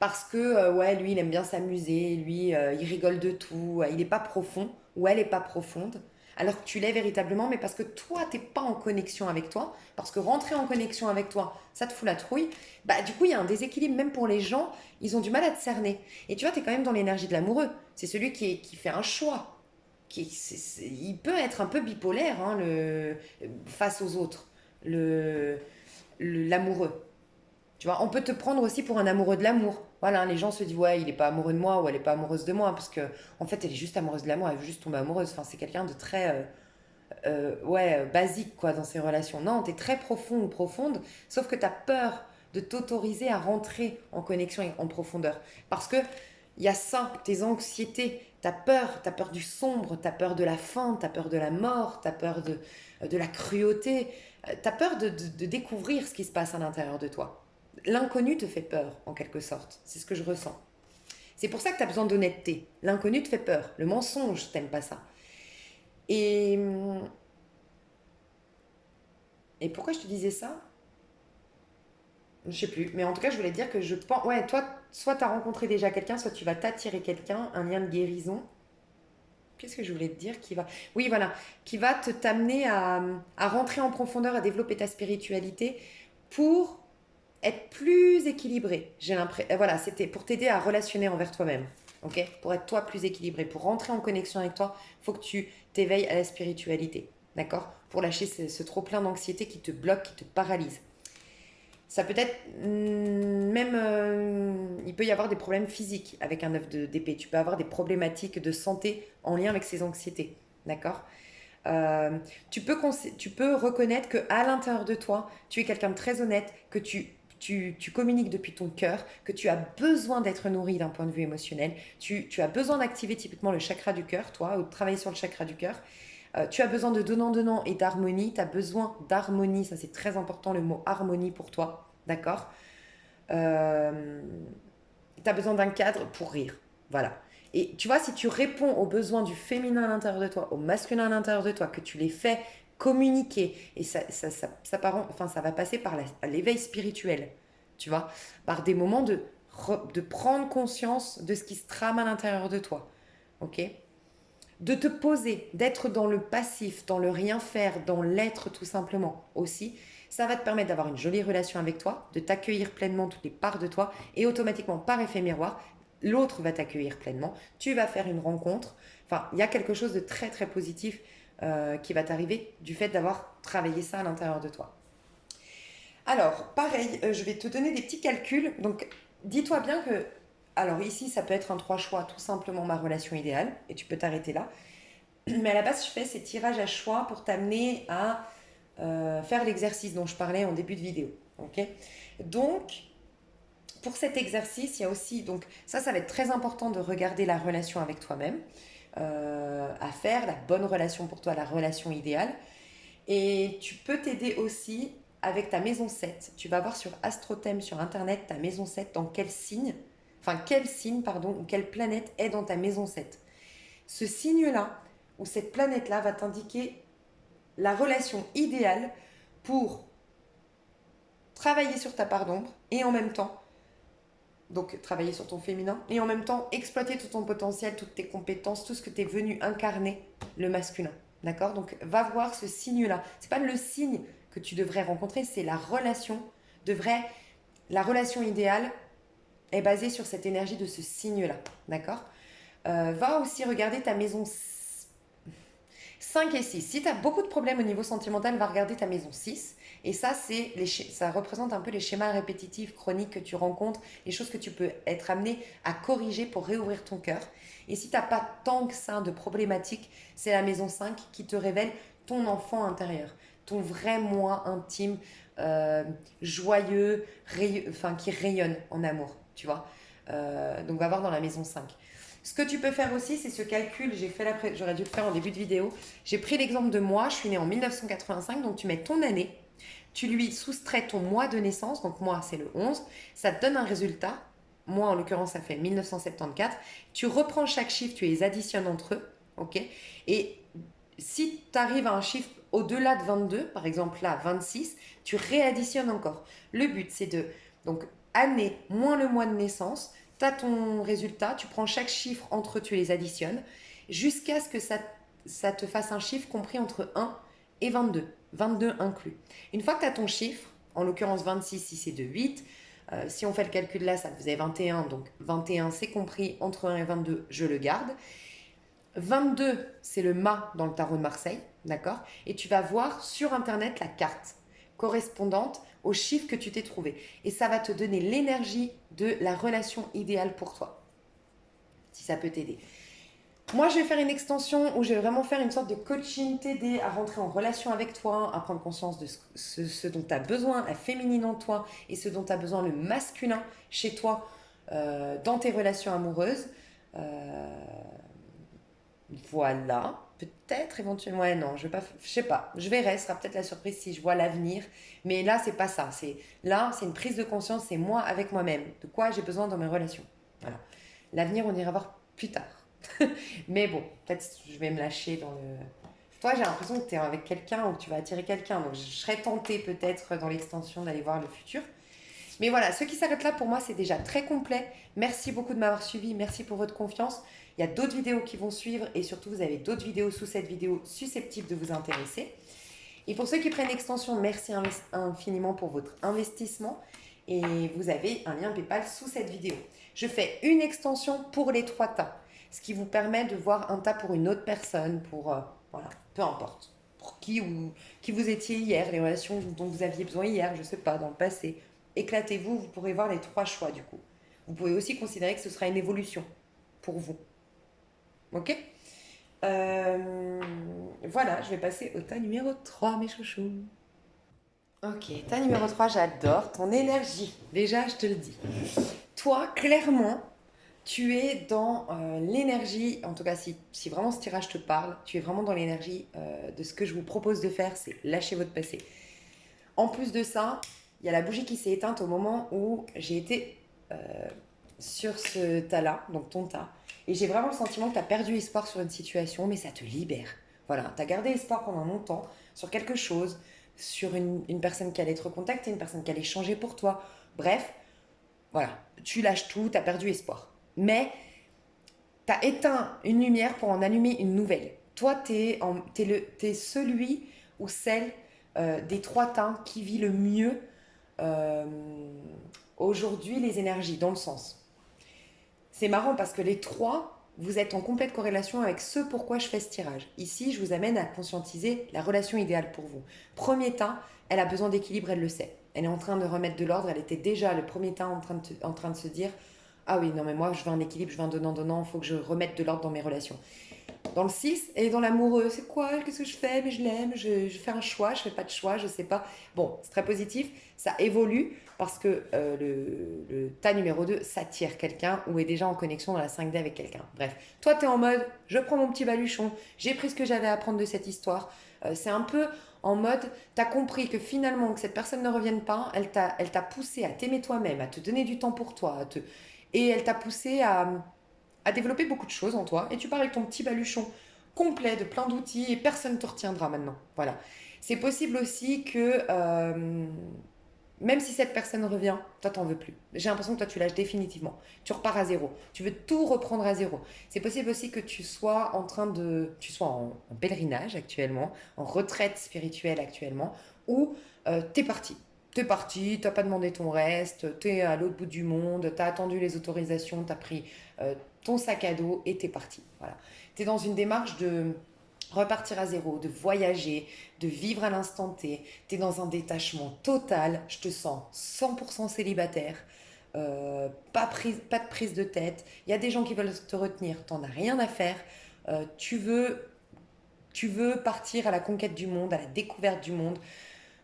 Parce que, ouais, lui, il aime bien s'amuser, lui, il rigole de tout, il n'est pas profond, ou elle n'est pas profonde. Alors que tu l'es véritablement, mais parce que toi, t'es pas en connexion avec toi, parce que rentrer en connexion avec toi, ça te fout la trouille, bah du coup, il y a un déséquilibre, même pour les gens, ils ont du mal à te cerner. Et tu vois, tu es quand même dans l'énergie de l'amoureux. C'est celui qui fait un choix. Il peut être un peu bipolaire hein, face aux autres, l'amoureux. Tu vois, on peut te prendre aussi pour un amoureux de l'amour. Voilà, les gens se disent, ouais, il est pas amoureux de moi ou elle est pas amoureuse de moi, parce que en fait, elle est juste amoureuse de l'amour, elle veut juste tomber amoureuse. Enfin, c'est quelqu'un de très, ouais, basique, quoi, dans ses relations. Non, t'es très profond ou profonde, sauf que t'as peur de t'autoriser à rentrer en connexion et en profondeur. Parce que il y a ça, tes anxiétés, t'as peur du sombre, t'as peur de la faim, t'as peur de la mort, t'as peur de la cruauté, t'as peur de découvrir ce qui se passe à l'intérieur de toi. L'inconnu te fait peur, en quelque sorte. C'est ce que je ressens. C'est pour ça que tu as besoin d'honnêteté. L'inconnu te fait peur. Le mensonge, t'aimes pas ça. Et, et pourquoi je te disais ça? Je sais plus. Mais en tout cas, je voulais dire que je pense... Ouais, toi, soit tu as rencontré déjà quelqu'un, soit tu vas t'attirer quelqu'un, un lien de guérison. Qu'est-ce que je voulais te dire qui va... Oui, voilà. Qui va te t'amener à rentrer en profondeur, à développer ta spiritualité pour être plus équilibré. J'ai l'impression, voilà, c'était pour t'aider à relationner envers toi-même. ok? Pour être toi plus équilibré, pour rentrer en connexion avec toi, il faut que tu t'éveilles à la spiritualité, d'accord? Pour lâcher ce trop plein d'anxiété qui te bloque, qui te paralyse. Ça peut être même, il peut y avoir des problèmes physiques avec un œuf d'épée. Tu peux avoir des problématiques de santé en lien avec ces anxiétés, d'accord? Euh, tu peux reconnaître que à l'intérieur de toi, tu es quelqu'un de très honnête, que tu communiques depuis ton cœur, que tu as besoin d'être nourri d'un point de vue émotionnel. Tu as besoin d'activer typiquement le chakra du cœur, toi, ou de travailler sur le chakra du cœur. Tu as besoin de donnant-donnant et d'harmonie. Tu as besoin d'harmonie, ça c'est très important le mot harmonie pour toi, d'accord? euh, Tu as besoin d'un cadre pour rire, voilà. Et tu vois, si tu réponds aux besoins du féminin à l'intérieur de toi, au masculin à l'intérieur de toi, que tu les fais communiquer, et enfin, ça va passer par l'éveil spirituel, tu vois, par des moments de prendre conscience de ce qui se trame à l'intérieur de toi, ok? De te poser, d'être dans le passif, dans le rien faire, dans l'être tout simplement aussi, ça va te permettre d'avoir une jolie relation avec toi, de t'accueillir pleinement toutes les parts de toi et automatiquement par effet miroir, l'autre va t'accueillir pleinement, tu vas faire une rencontre, enfin il y a quelque chose de très très positif qui va t'arriver du fait d'avoir travaillé ça à l'intérieur de toi. Alors pareil, je vais te donner des petits calculs, donc dis-toi bien que, alors ici ça peut être un 3 choix, tout simplement ma relation idéale, et tu peux t'arrêter là. Mais à la base, je fais ces tirages à choix pour t'amener à faire l'exercice dont je parlais en début de vidéo. Ok. Donc, pour cet exercice, il y a aussi, donc ça va être très important de regarder la relation avec toi-même, à faire, la bonne relation pour toi, la relation idéale. Et tu peux t'aider aussi avec ta maison 7. Tu vas voir sur AstroThème sur Internet ta maison 7 dans quel signe, pardon, ou quelle planète est dans ta maison 7. Ce signe-là, ou cette planète-là, va t'indiquer la relation idéale pour travailler sur ta part d'ombre et en même temps, donc travailler sur ton féminin, et en même temps exploiter tout ton potentiel, toutes tes compétences, tout ce que tu es venu incarner, le masculin. D'accord? Donc va voir ce signe-là. C'est pas le signe que tu devrais rencontrer, c'est la relation. La relation idéale est basée sur cette énergie de ce signe-là. D'accord? Va aussi regarder ta maison 5 et 6. Si tu as beaucoup de problèmes au niveau sentimental, va regarder ta maison 6. Et ça, ça représente un peu les schémas répétitifs chroniques que tu rencontres, les choses que tu peux être amené à corriger pour réouvrir ton cœur. Et si tu n'as pas tant que ça de problématiques, c'est la maison 5 qui te révèle ton enfant intérieur, ton vrai moi intime, joyeux, enfin, qui rayonne en amour, tu vois. Donc va voir dans la maison 5. Ce que tu peux faire aussi, c'est ce calcul, j'aurais dû le faire en début de vidéo. J'ai pris l'exemple de moi, je suis née en 1985, donc tu mets ton année, tu lui soustrais ton mois de naissance, donc moi c'est le 11, ça te donne un résultat. Moi en l'occurrence ça fait 1974. Tu reprends chaque chiffre, tu les additionnes entre eux, ok? Et si tu arrives à un chiffre au-delà de 22, par exemple là 26, tu réadditionnes encore. Le but c'est donc année moins le mois de naissance, tu as ton résultat, tu prends chaque chiffre entre eux, tu les additionnes, jusqu'à ce que ça te fasse un chiffre compris entre 1 et 22, 22 inclus. Une fois que tu as ton chiffre, en l'occurrence 26 si c'est de 8, si on fait le calcul là, ça te faisait 21, donc 21 c'est compris entre 1 et 22, je le garde. 22, c'est le mât dans le tarot de Marseille, d'accord? Et tu vas voir sur Internet la carte correspondante au chiffre que tu t'es trouvé. Et ça va te donner l'énergie de la relation idéale pour toi, si ça peut t'aider. Moi, je vais faire une extension où je vais vraiment faire une sorte de coaching, t'aider à rentrer en relation avec toi, à prendre conscience de ce dont tu as besoin, la féminine en toi, et ce dont tu as besoin, le masculin chez toi, dans tes relations amoureuses. Euh, voilà, peut-être éventuellement. Ouais, non, je sais pas. Je verrai, ce sera peut-être la surprise si je vois l'avenir. Mais là, c'est pas ça. C'est une prise de conscience, c'est moi avec moi-même. De quoi j'ai besoin dans mes relations. Voilà. L'avenir, on ira voir plus tard. Mais bon, peut-être je vais me lâcher dans le. Toi, j'ai l'impression que tu es avec quelqu'un ou que tu vas attirer quelqu'un. Donc, je serais tentée peut-être dans l'extension d'aller voir le futur. Mais voilà, ce qui s'arrête là pour moi, c'est déjà très complet. Merci beaucoup de m'avoir suivi. Merci pour votre confiance. Il y a d'autres vidéos qui vont suivre et surtout, vous avez d'autres vidéos sous cette vidéo susceptibles de vous intéresser. Et pour ceux qui prennent l'extension, merci infiniment pour votre investissement. et vous avez un lien PayPal sous cette vidéo. Je fais une extension pour les 3 tas, ce qui vous permet de voir un tas pour une autre personne, pour, voilà, peu importe, pour qui vous étiez hier, les relations dont vous aviez besoin hier, je ne sais pas, dans le passé. Éclatez-vous, vous pourrez voir les 3 choix du coup. Vous pouvez aussi considérer que ce sera une évolution pour vous. Ok? Voilà, je vais passer au tas numéro 3, mes chouchous. Ok, tas numéro 3, j'adore ton énergie. Déjà, je te le dis. Toi, clairement, tu es dans l'énergie, en tout cas si vraiment ce tirage te parle, tu es vraiment dans l'énergie de ce que je vous propose de faire, c'est lâcher votre passé. En plus de ça, il y a la bougie qui s'est éteinte au moment où j'ai été sur ce tas-là, donc ton tas, et j'ai vraiment le sentiment que tu as perdu espoir sur une situation, mais ça te libère. Voilà, tu as gardé espoir pendant longtemps sur quelque chose, sur une personne qui allait te recontacter, une personne qui allait changer pour toi. Bref, voilà, tu lâches tout, tu as perdu espoir. Mais tu as éteint une lumière pour en allumer une nouvelle. Toi, tu es celui ou celle des 3 teintes qui vit le mieux euh, aujourd'hui les énergies, dans le sens. C'est marrant parce que les 3, vous êtes en complète corrélation avec ce pourquoi je fais ce tirage. Ici, je vous amène à conscientiser la relation idéale pour vous. Premier teint, elle a besoin d'équilibre, elle le sait. Elle est en train de remettre de l'ordre, elle était déjà le premier teint en train de se dire ah oui, non mais moi je veux un équilibre, je veux un donnant-donnant, il faut que je remette de l'ordre dans mes relations. Dans le 6, elle est dans l'amoureux. C'est quoi? Qu'est-ce que je fais? Mais je l'aime, je fais un choix, je fais pas de choix, je sais pas. Bon, c'est très positif, ça évolue parce que le tas numéro 2 s'attire quelqu'un ou est déjà en connexion dans la 5D avec quelqu'un. Bref, toi tu es en mode, je prends mon petit baluchon, j'ai pris ce que j'avais à apprendre de cette histoire. C'est un peu en mode, tu as compris que finalement, que cette personne ne revienne pas, elle t'a poussé à t'aimer toi-même, à te donner du temps pour toi, et elle t'a poussé à développer beaucoup de choses en toi et tu pars avec ton petit baluchon complet de plein d'outils et personne ne te retiendra maintenant. Voilà. C'est possible aussi que même si cette personne revient, toi t'en veux plus. J'ai l'impression que toi tu lâches définitivement. Tu repars à zéro. Tu veux tout reprendre à zéro. C'est possible aussi que tu sois tu sois en pèlerinage actuellement, en retraite spirituelle actuellement, ou t'es parti. T'es parti, t'as pas demandé ton reste, t'es à l'autre bout du monde, t'as attendu les autorisations, t'as pris ton sac à dos et t'es parti. Voilà. T'es dans une démarche de repartir à zéro, de voyager, de vivre à l'instant T. T'es dans un détachement total. Je te sens 100% célibataire. Pas de prise de tête. Il y a des gens qui veulent te retenir. T'en as rien à faire. Tu veux partir à la conquête du monde, à la découverte du monde.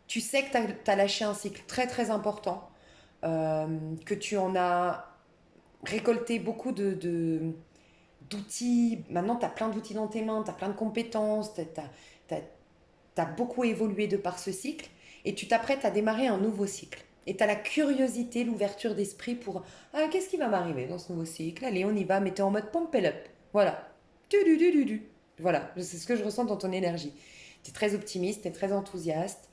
Tu sais que tu as lâché un cycle très très important, que tu en as récolté beaucoup d'outils. Maintenant, tu as plein d'outils dans tes mains, tu as plein de compétences, tu as beaucoup évolué de par ce cycle et tu t'apprêtes à démarrer un nouveau cycle. Et tu as la curiosité, l'ouverture d'esprit pour ah, qu'est-ce qui va m'arriver dans ce nouveau cycle? Allez, on y va, mais tu es en mode pump it up. Voilà. Du. Voilà, c'est ce que je ressens dans ton énergie. Tu es très optimiste, tu es très enthousiaste,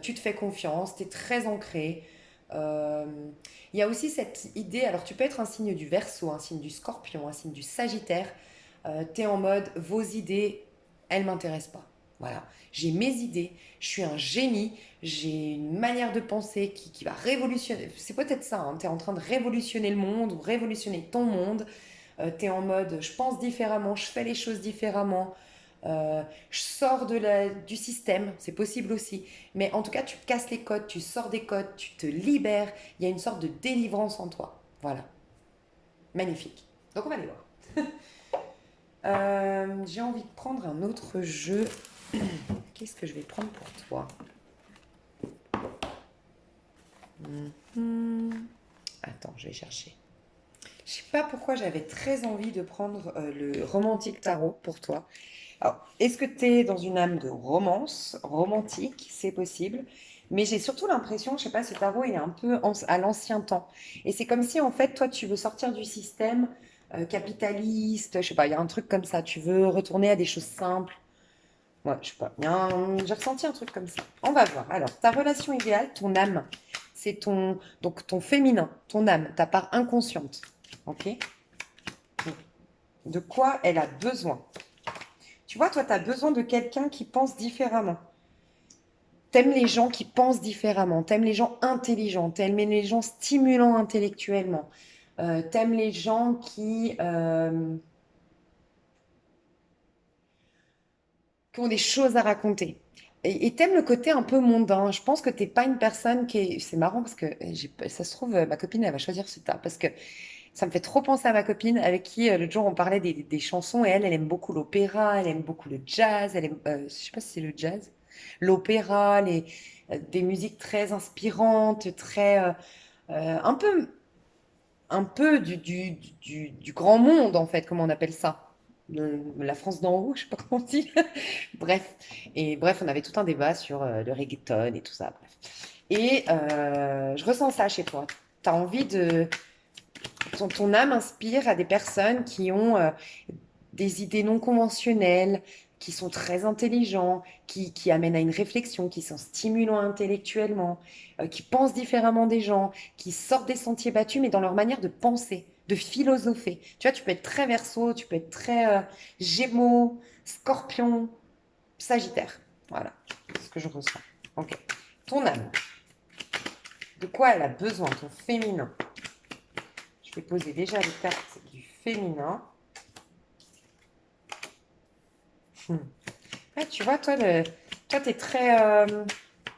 tu te fais confiance, tu es très ancré. Euh, Il y a aussi cette idée, alors tu peux être un signe du Verseau, un signe du Scorpion, un signe du Sagittaire. Tu es en mode, vos idées, elles ne m'intéressent pas. Voilà, j'ai mes idées, je suis un génie, j'ai une manière de penser qui va révolutionner. C'est peut-être ça, hein, tu es en train de révolutionner le monde ou révolutionner ton monde. Tu es en mode, je pense différemment, je fais les choses différemment. Je sors du système, c'est possible aussi. Mais en tout cas, tu casses les codes, tu sors des codes, tu te libères. Il y a une sorte de délivrance en toi. Voilà. Magnifique. Donc on va aller voir. J'ai envie de prendre un autre jeu. Qu'est-ce que je vais prendre pour toi? Attends, je vais chercher. Je sais pas pourquoi j'avais très envie de prendre le romantique tarot pour toi. Alors, est-ce que tu es dans une âme de romance, romantique? C'est possible. Mais j'ai surtout l'impression, je sais pas, ce tarot, il est un peu à l'ancien temps. Et c'est comme si, en fait, toi, tu veux sortir du système capitaliste, je sais pas, il y a un truc comme ça. Tu veux retourner à des choses simples. Ouais, je sais pas. J'ai ressenti un truc comme ça. On va voir. Alors, ta relation idéale, ton âme, c'est donc ton féminin, ton âme, ta part inconsciente. Ok? Donc, de quoi elle a besoin? Tu vois, toi, tu as besoin de quelqu'un qui pense différemment. T'aimes les gens qui pensent différemment, t'aimes les gens intelligents, t'aimes les gens stimulants intellectuellement, t'aimes les gens qui ont des choses à raconter. Et t'aimes le côté un peu mondain. Je pense que t'es pas une personne qui est... C'est marrant parce que ça se trouve, ma copine, elle va choisir ce tas. Parce que ça me fait trop penser à ma copine avec qui, l'autre jour, on parlait des chansons. Et elle aime beaucoup l'opéra, elle aime beaucoup le jazz. Elle aime, je sais pas si c'est le jazz. L'opéra, des musiques très inspirantes, très... un peu du grand monde, en fait, comment on appelle ça? La France d'en haut, je sais pas comment on dit. Bref, et bref, on avait tout un débat sur le reggaeton et tout ça. Bref. Et je ressens ça chez toi. Tu as envie de... ton âme inspire à des personnes qui ont des idées non conventionnelles, qui sont très intelligents, qui amènent à une réflexion, qui sont stimulants intellectuellement, qui pensent différemment des gens, qui sortent des sentiers battus, mais dans leur manière de penser, de philosopher. Tu vois, tu peux être très Verseau, tu peux être très Gémeaux, Scorpion, Sagittaire. Voilà, c'est ce que je ressens. Ok. Ton âme, de quoi elle a besoin, ton féminin? Je vais poser déjà les cartes du féminin. Hmm. Ah, tu vois, toi, tu es très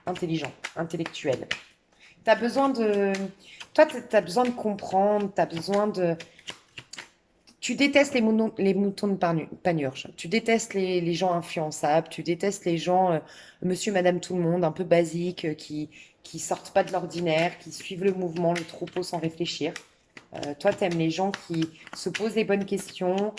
intelligent, intellectuel. Tu as besoin de... Toi, tu as besoin de comprendre, tu as besoin de... Tu détestes les moutons de panurge. Tu détestes les gens influençables. Tu détestes les gens, monsieur, madame, tout le monde, un peu basiques, qui sortent pas de l'ordinaire, qui suivent le mouvement, le troupeau sans réfléchir. Toi, tu aimes les gens qui se posent les bonnes questions,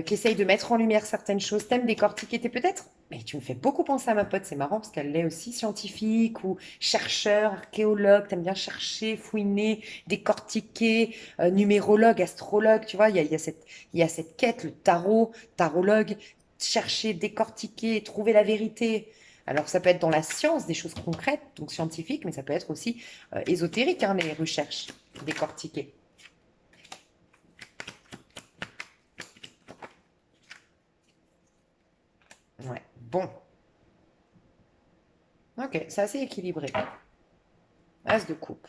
qui essayent de mettre en lumière certaines choses. T'aimes décortiquer, t'es peut-être... Mais tu me fais beaucoup penser à ma pote, c'est marrant parce qu'elle est aussi scientifique ou chercheur, archéologue, t'aimes bien chercher, fouiner, décortiquer, numérologue, astrologue, tu vois, il y a cette quête, le tarot, tarologue, chercher, décortiquer, trouver la vérité. Alors ça peut être dans la science, des choses concrètes, donc scientifiques, mais ça peut être aussi ésotérique, hein, les recherches, décortiquer. Ouais, bon, ok, c'est assez équilibré. As de coupe.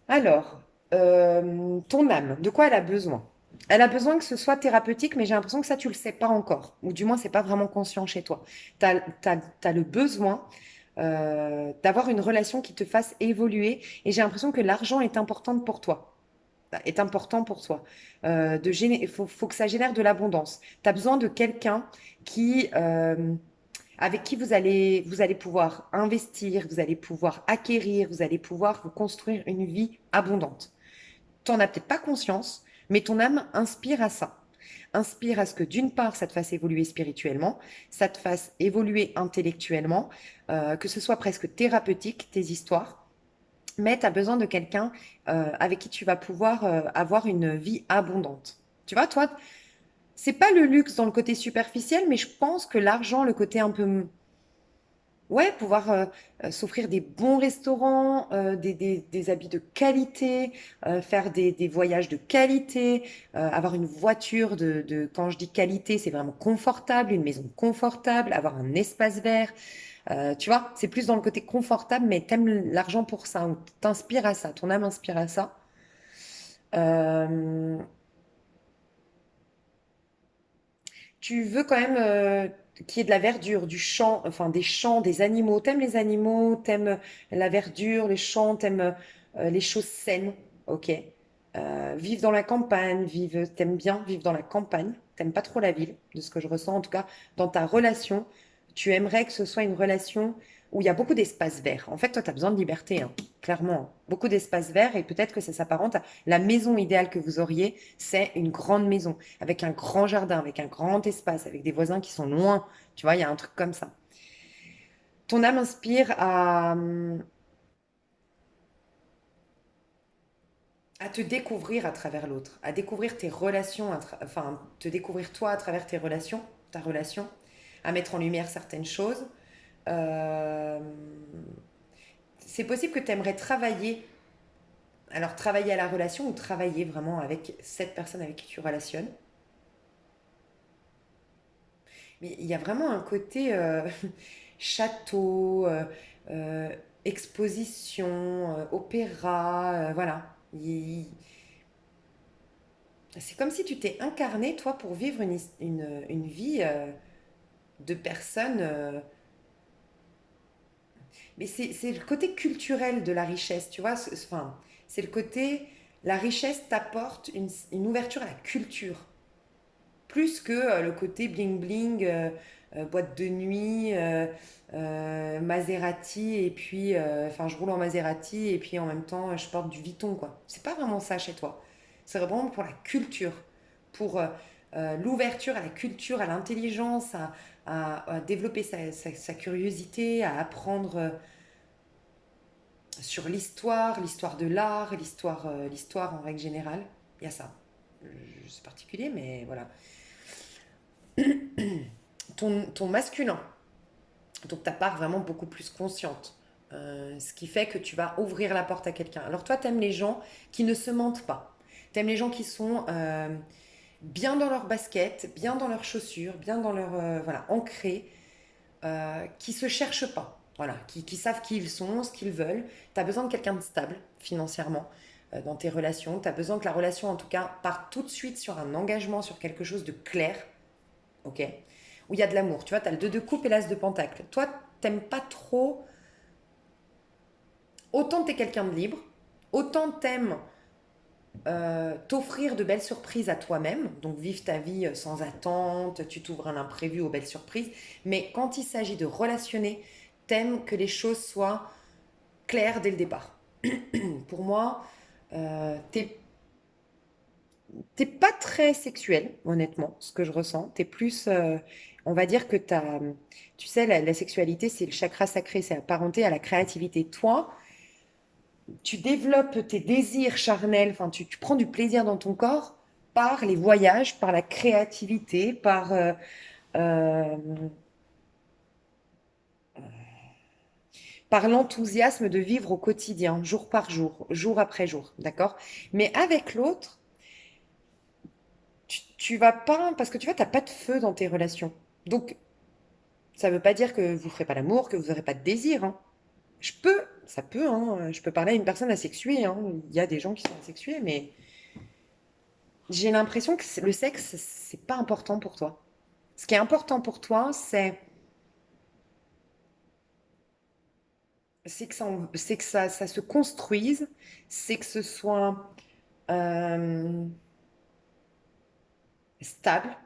Alors, ton âme, de quoi elle a besoin? Elle a besoin que ce soit thérapeutique, mais j'ai l'impression que ça, tu le sais pas encore. Ou du moins, c'est pas vraiment conscient chez toi. Tu as le besoin d'avoir une relation qui te fasse évoluer. Et j'ai l'impression que l'argent est important pour toi. Est important pour toi. Faut que ça génère de l'abondance. Tu as besoin de quelqu'un qui, avec qui vous allez pouvoir investir, vous allez pouvoir acquérir, vous allez pouvoir vous construire une vie abondante. Tu n'en as peut-être pas conscience, mais ton âme inspire à ça. Inspire à ce que d'une part, ça te fasse évoluer spirituellement, ça te fasse évoluer intellectuellement, que ce soit presque thérapeutique, tes histoires, mais tu as besoin de quelqu'un avec qui tu vas pouvoir avoir une vie abondante. Tu vois, toi, c'est pas le luxe dans le côté superficiel, mais je pense que l'argent, le côté un peu... Ouais, pouvoir s'offrir des bons restaurants, des habits de qualité, faire des voyages de qualité, avoir une voiture quand je dis qualité, c'est vraiment confortable, une maison confortable, avoir un espace vert. Tu vois, c'est plus dans le côté confortable, mais t'aimes l'argent pour ça, ou t'inspires à ça, ton âme inspire à ça. Euh, Tu veux quand même qu'il y ait de la verdure, du champ, enfin des champs, des animaux. T'aimes les animaux, t'aimes la verdure, les champs, t'aimes les choses saines, ok. Vivre dans la campagne, t'aimes bien vivre dans la campagne, t'aimes pas trop la ville, de ce que je ressens. En tout cas, dans ta relation, tu aimerais que ce soit une relation où il y a beaucoup d'espace vert. En fait, toi, tu as besoin de liberté, hein, clairement. Beaucoup d'espace vert et peut-être que ça s'apparente à la maison idéale que vous auriez, c'est une grande maison avec un grand jardin, avec un grand espace, avec des voisins qui sont loin. Tu vois, il y a un truc comme ça. Ton âme inspire à te découvrir à travers l'autre, à découvrir tes relations, enfin, te découvrir toi à travers tes relations, ta relation, à mettre en lumière certaines choses. Euh, c'est possible que tu aimerais travailler, alors travailler à la relation ou travailler vraiment avec cette personne avec qui tu relationnes. Mais il y a vraiment un côté, château, euh, exposition, opéra, voilà. C'est comme si tu t'es incarné, toi, pour vivre une vie de personne. Mais c'est le côté culturel de la richesse, tu vois. Enfin, c'est le côté, la richesse t'apporte une ouverture à la culture, plus que le côté bling bling, boîte de nuit, Maserati, et puis, enfin, je roule en Maserati, et puis en même temps, je porte du Vuitton, quoi. C'est pas vraiment ça chez toi. C'est vraiment pour la culture, pour l'ouverture à la culture, à l'intelligence, à développer sa curiosité, à apprendre sur l'histoire, l'histoire de l'art, l'histoire en règle générale. Il y a ça. C'est particulier, mais voilà. Ton masculin, donc ta part vraiment beaucoup plus consciente. Ce qui fait que tu vas ouvrir la porte à quelqu'un. Alors toi, t'aimes les gens qui ne se mentent pas. T'aimes les gens qui sont bien dans leur basket, bien dans leurs chaussures, bien dans leur voilà ancrés, qui se cherchent pas. Voilà, qui savent qui ils sont, ce qu'ils veulent. Tu as besoin de quelqu'un de stable financièrement dans tes relations. Tu as besoin que la relation, en tout cas, parte tout de suite sur un engagement, sur quelque chose de clair, ok, où il y a de l'amour. Tu vois, tu as le 2 de coupe et l'as de pentacle. Toi, t'aimes pas trop. Autant tu es quelqu'un de libre, autant t'aimes t'offrir de belles surprises à toi-même, donc vivre ta vie sans attente, tu t'ouvres un imprévu aux belles surprises, mais quand il s'agit de relationner, t'aimes que les choses soient claires dès le départ. Pour moi, t'es pas très sexuel, honnêtement, ce que je ressens. T'es plus, on va dire que tu sais, la sexualité, c'est le chakra sacré, c'est apparenté à la créativité. Toi, tu développes tes désirs charnels, enfin, tu prends du plaisir dans ton corps par les voyages, par la créativité, euh, par l'enthousiasme de vivre au quotidien, jour par jour, jour après jour, d'accord? Mais avec l'autre, tu vas pas, parce que tu vois, t'as pas de feu dans tes relations. Donc, ça veut pas dire que vous ferez pas l'amour, que vous n'aurez pas de désir, hein. Ça peut, hein, je peux parler à une personne asexuée, hein. Il y a des gens qui sont asexués, mais j'ai l'impression que le sexe, c'est pas important pour toi. Ce qui est important pour toi, c'est que ça se construise, c'est que ce soit euh, stable.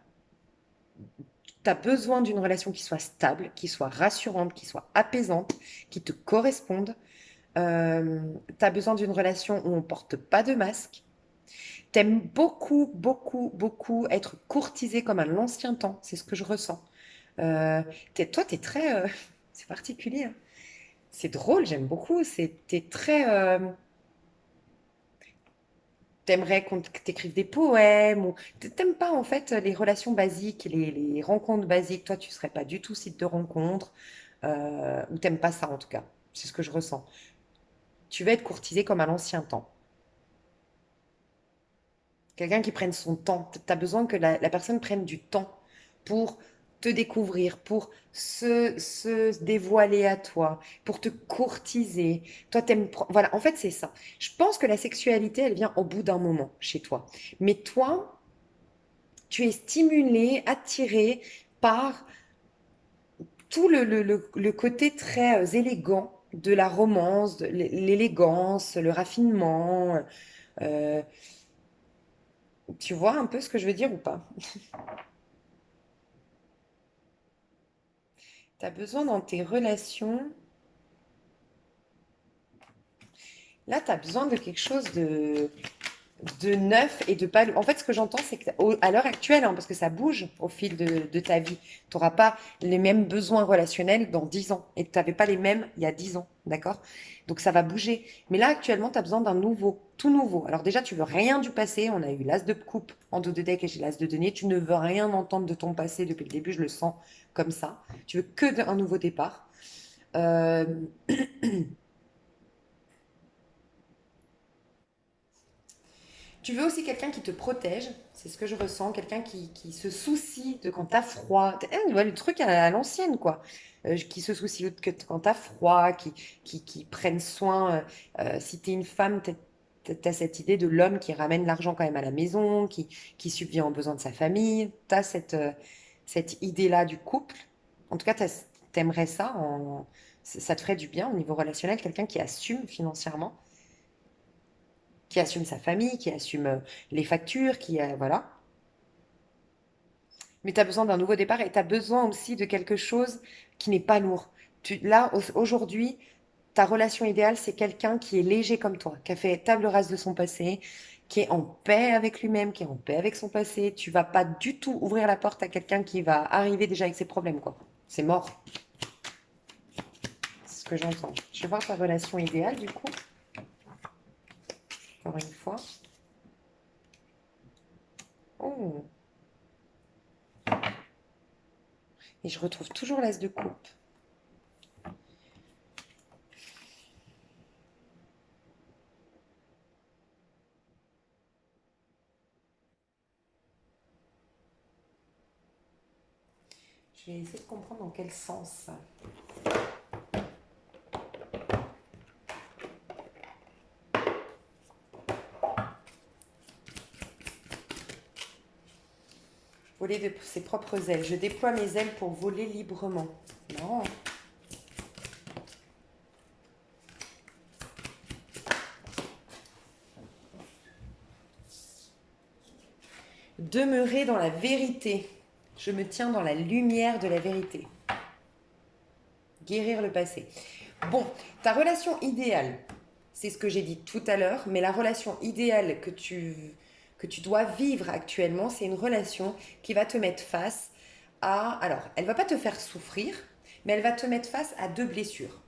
Tu as besoin d'une relation qui soit stable, qui soit rassurante, qui soit apaisante, qui te corresponde. Tu as besoin d'une relation où on porte pas de masque. T'aimes beaucoup, beaucoup, beaucoup être courtisé comme à l'ancien temps. C'est ce que je ressens. Toi, t'es très... c'est particulier, hein. C'est drôle, j'aime beaucoup. T'es très... t'aimerais qu'on t'écrive des poèmes ou t'aimes pas en fait les relations basiques, les rencontres basiques. Toi, tu serais pas du tout site de rencontre ou t'aimes pas ça en tout cas. C'est ce que je ressens. Tu veux être courtisé comme à l'ancien temps. Quelqu'un qui prenne son temps. Tu as besoin que la personne prenne du temps pour te découvrir, pour se dévoiler à toi, pour te courtiser. Toi, t'aimes... Voilà, en fait, c'est ça. Je pense que la sexualité, elle vient au bout d'un moment chez toi. Mais toi, tu es stimulé, attiré par tout le côté très élégant de la romance, de l'élégance, le raffinement. euh, Tu vois un peu ce que je veux dire ou pas? Tu as besoin dans tes relations, là, tu as besoin de quelque chose de neuf et de pas. En fait, ce que j'entends, c'est qu'à l'heure actuelle, hein, parce que ça bouge au fil de ta vie, tu n'auras pas les mêmes besoins relationnels dans 10 ans et tu n'avais pas les mêmes il y a 10 ans, d'accord? Donc ça va bouger. Mais là, actuellement, tu as besoin d'un nouveau, tout nouveau. Alors déjà, tu veux rien du passé. On a eu l'as de coupe en dos de deck et j'ai l'as de denier. Tu ne veux rien entendre de ton passé depuis le début, je le sens comme ça. Tu veux que un nouveau départ. Euh, Tu veux aussi quelqu'un qui te protège, c'est ce que je ressens, quelqu'un qui se soucie de quand t'as froid. Ouais, le truc à l'ancienne, quoi. Qui se soucie que quand t'as froid, qui prennent soin. Si t'es une femme, t'as cette idée de l'homme qui ramène l'argent quand même à la maison, qui subvient aux besoins de sa famille. T'as cette idée-là du couple. En tout cas, t'aimerais ça. Ça te ferait du bien au niveau relationnel, quelqu'un qui assume financièrement, qui assume sa famille, qui assume les factures, voilà. Mais tu as besoin d'un nouveau départ et tu as besoin aussi de quelque chose qui n'est pas lourd. Là, aujourd'hui, ta relation idéale, c'est quelqu'un qui est léger comme toi, qui a fait table rase de son passé, qui est en paix avec lui-même, qui est en paix avec son passé. Tu vas pas du tout ouvrir la porte à quelqu'un qui va arriver déjà avec ses problèmes, quoi. C'est mort. C'est ce que j'entends. Je vais voir ta relation idéale, du coup, encore une fois. Oh. Et je retrouve toujours l'as de coupe. Je vais essayer de comprendre dans quel sens. Voler de ses propres ailes. Je déploie mes ailes pour voler librement. Non. Demeurer dans la vérité. Je me tiens dans la lumière de la vérité. Guérir le passé. Bon, ta relation idéale, c'est ce que j'ai dit tout à l'heure, mais la relation idéale que tu dois vivre actuellement, c'est une relation qui va te mettre face à... Alors, elle va pas te faire souffrir, mais elle va te mettre face à deux blessures.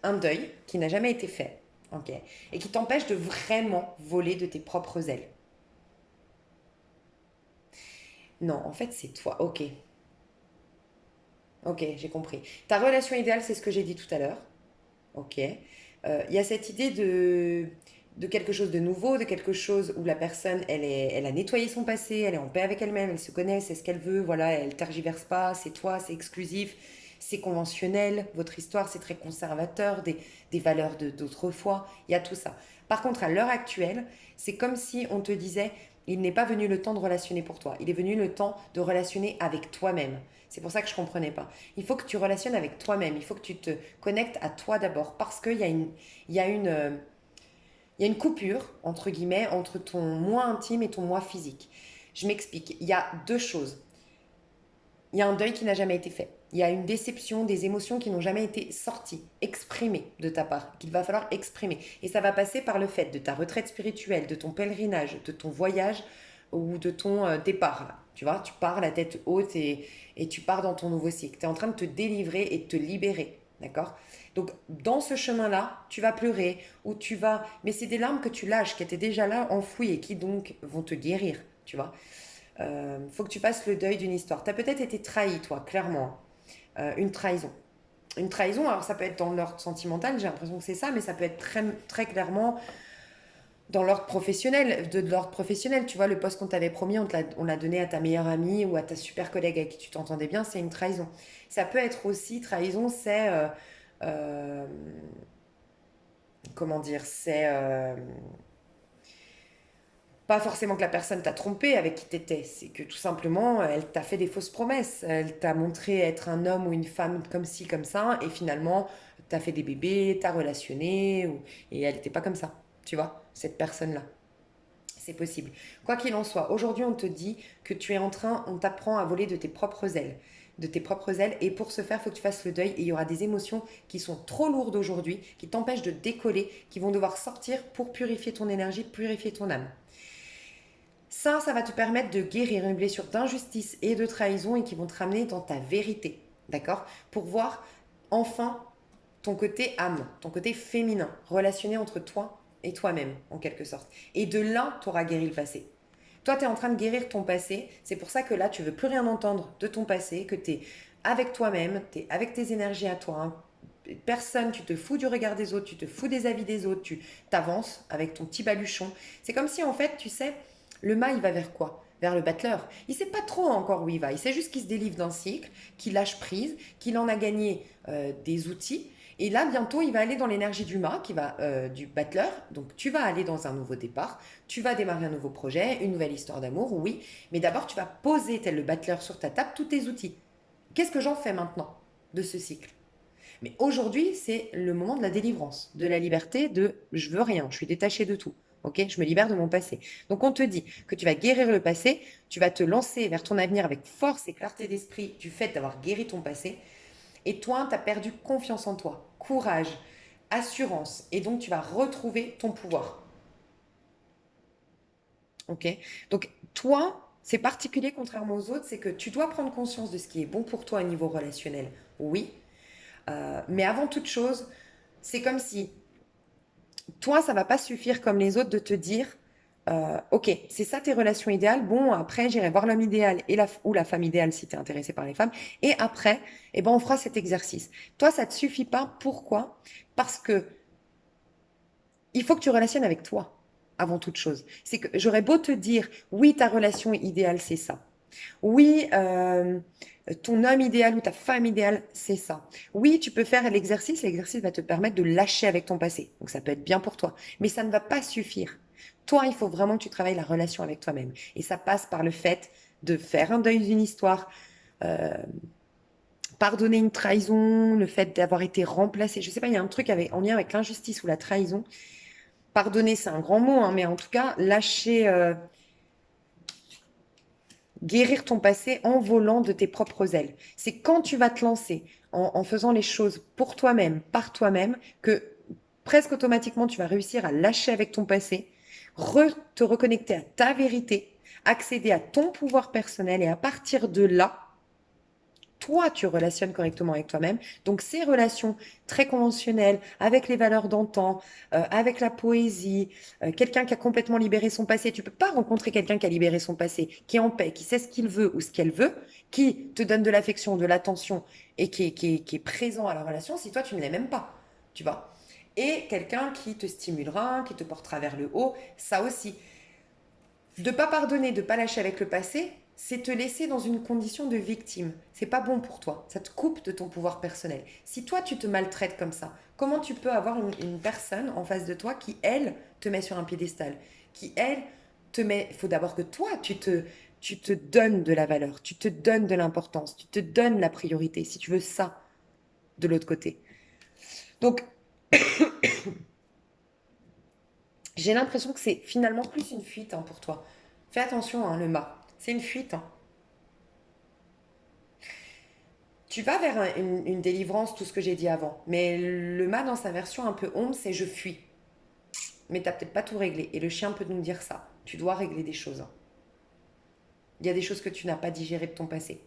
Un deuil qui n'a jamais été fait, ok, et qui t'empêche de vraiment voler de tes propres ailes. Non, en fait, c'est toi. Ok, ok, j'ai compris. Ta relation idéale, c'est ce que j'ai dit tout à l'heure. Ok. Il y a cette idée de quelque chose de nouveau, de quelque chose où la personne, elle a nettoyé son passé, elle est en paix avec elle-même, elle se connaît, elle sait ce qu'elle veut, voilà, elle tergiverse pas, c'est toi, c'est exclusif, c'est conventionnel, votre histoire, c'est très conservateur, des valeurs d'autrefois, il y a tout ça. Par contre, à l'heure actuelle, c'est comme si on te disait, il n'est pas venu le temps de relationner pour toi, il est venu le temps de relationner avec toi-même. C'est pour ça que je comprenais pas. Il faut que tu relationnes avec toi-même. Il faut que tu te connectes à toi d'abord. Parce qu'il y a il y a il y a une coupure, entre guillemets, entre ton moi intime et ton moi physique. Je m'explique. Il y a deux choses. Il y a un deuil qui n'a jamais été fait. Il y a une déception, des émotions qui n'ont jamais été sorties, exprimées de ta part, qu'il va falloir exprimer. Et ça va passer par le fait de ta retraite spirituelle, de ton pèlerinage, de ton voyage ou de ton départ. Là. Tu vois, tu pars la tête haute et tu pars dans ton nouveau cycle. Tu es en train de te délivrer et de te libérer. D'accord. Donc, dans ce chemin-là, tu vas pleurer ou tu vas. Mais c'est des larmes que tu lâches, qui étaient déjà là, enfouies et qui donc vont te guérir. Tu vois. Faut que tu fasses le deuil d'une histoire. Tu as peut-être été trahi, toi, clairement. Une trahison. Une trahison, alors ça peut être dans l'ordre sentimental, j'ai l'impression que c'est ça, mais ça peut être très, très clairement dans l'ordre professionnel, de l'ordre professionnel. Tu vois, le poste qu'on t'avait promis, on l'a donné à ta meilleure amie ou à ta super collègue avec qui tu t'entendais bien, c'est une trahison. Ça peut être aussi, trahison, c'est... euh, comment dire, c'est pas forcément que la personne t'a trompé avec qui t'étais, c'est que tout simplement, elle t'a fait des fausses promesses. Elle t'a montré être un homme ou une femme comme ci, comme ça, et finalement, t'as fait des bébés, t'as relationné, et elle n'était pas comme ça, tu vois, cette personne-là. C'est possible. Quoi qu'il en soit, aujourd'hui, on te dit que tu es en train, on t'apprend à voler de tes propres ailes. De tes propres ailes, et pour ce faire, il faut que tu fasses le deuil, et il y aura des émotions qui sont trop lourdes aujourd'hui, qui t'empêchent de décoller, qui vont devoir sortir pour purifier ton énergie, purifier ton âme. Ça va te permettre de guérir une blessure d'injustice et de trahison et qui vont te ramener dans ta vérité, d'accord. Pour voir enfin ton côté âme, ton côté féminin, relationné entre toi et toi-même, en quelque sorte. Et de là, tu auras guéri le passé. Toi, tu es en train de guérir ton passé. C'est pour ça que là, tu veux plus rien entendre de ton passé, que tu es avec toi-même, tu es avec tes énergies à toi, hein, personne, tu te fous du regard des autres, tu te fous des avis des autres, tu t'avances avec ton petit baluchon. C'est comme si en fait, tu sais, le mât, il va vers quoi? Vers le battleur. Il sait pas trop encore où il va. Il sait juste qu'il se délivre d'un cycle, qu'il lâche prise, qu'il en a gagné des outils. Et là, bientôt, il va aller dans l'énergie du mât, du battleur. Donc, tu vas aller dans un nouveau départ. Tu vas démarrer un nouveau projet, une nouvelle histoire d'amour, oui. Mais d'abord, tu vas poser, tel le battleur sur ta table, tous tes outils. Qu'est-ce que j'en fais maintenant de ce cycle? Mais aujourd'hui, c'est le moment de la délivrance, de la liberté, de je veux rien, je suis détaché de tout. Ok, je me libère de mon passé. Donc on te dit que tu vas guérir le passé, tu vas te lancer vers ton avenir avec force et clarté d'esprit du fait d'avoir guéri ton passé. Et toi, tu as perdu confiance en toi, courage, assurance. Et donc tu vas retrouver ton pouvoir. Ok. Donc toi, c'est particulier contrairement aux autres, c'est que tu dois prendre conscience de ce qui est bon pour toi au niveau relationnel. Oui. Mais avant toute chose, c'est comme si toi, ça va pas suffire comme les autres de te dire, ok, c'est ça tes relations idéales. Bon, après, j'irai voir l'homme idéal ou la femme idéale si tu es intéressé par les femmes. Et après, eh ben, on fera cet exercice. Toi, ça te suffit pas. Pourquoi? Parce que il faut que tu relationnes avec toi avant toute chose. C'est que j'aurais beau te dire, oui, ta relation idéale, c'est ça. Oui, ton homme idéal ou ta femme idéale, c'est ça. Oui, tu peux faire l'exercice. L'exercice va te permettre de lâcher avec ton passé. Donc ça peut être bien pour toi. Mais ça ne va pas suffire. Toi, il faut vraiment que tu travailles la relation avec toi-même. Et ça passe par le fait de faire un deuil d'une histoire, euh, pardonner une trahison, le fait d'avoir été remplacé. Je sais pas, il y a un truc en lien avec l'injustice ou la trahison. Pardonner, c'est un grand mot, hein, mais en tout cas, lâcher, guérir ton passé en volant de tes propres ailes. C'est quand tu vas te lancer en faisant les choses pour toi-même, par toi-même, que presque automatiquement tu vas réussir à lâcher avec ton passé, te reconnecter à ta vérité, accéder à ton pouvoir personnel et à partir de là, toi, tu relationnes correctement avec toi-même. Donc, ces relations très conventionnelles, avec les valeurs d'antan, avec la poésie, quelqu'un qui a complètement libéré son passé. Tu peux pas rencontrer quelqu'un qui a libéré son passé, qui est en paix, qui sait ce qu'il veut ou ce qu'elle veut, qui te donne de l'affection, de l'attention et qui est présent à la relation si toi, tu ne l'es même pas. Tu vois? Et quelqu'un qui te stimulera, qui te portera vers le haut, ça aussi. De pas pardonner, de pas lâcher avec le passé, c'est te laisser dans une condition de victime. C'est pas bon pour toi. Ça te coupe de ton pouvoir personnel. Si toi tu te maltraites comme ça, comment tu peux avoir une personne en face de toi qui elle te met sur un piédestal, qui elle te met. Il faut d'abord que toi tu te donnes de la valeur, tu te donnes de l'importance, tu te donnes la priorité. Si tu veux ça de l'autre côté. Donc j'ai l'impression que c'est finalement plus une fuite hein, pour toi. Fais attention, hein, le mât. C'est une fuite. Hein. Tu vas vers une délivrance, tout ce que j'ai dit avant. Mais le mât, dans sa version un peu ombre, c'est je fuis. Mais t'as peut-être pas tout réglé. Et le chien peut nous dire ça. Tu dois régler des choses. Hein. Il y a des choses que tu n'as pas digérées de ton passé.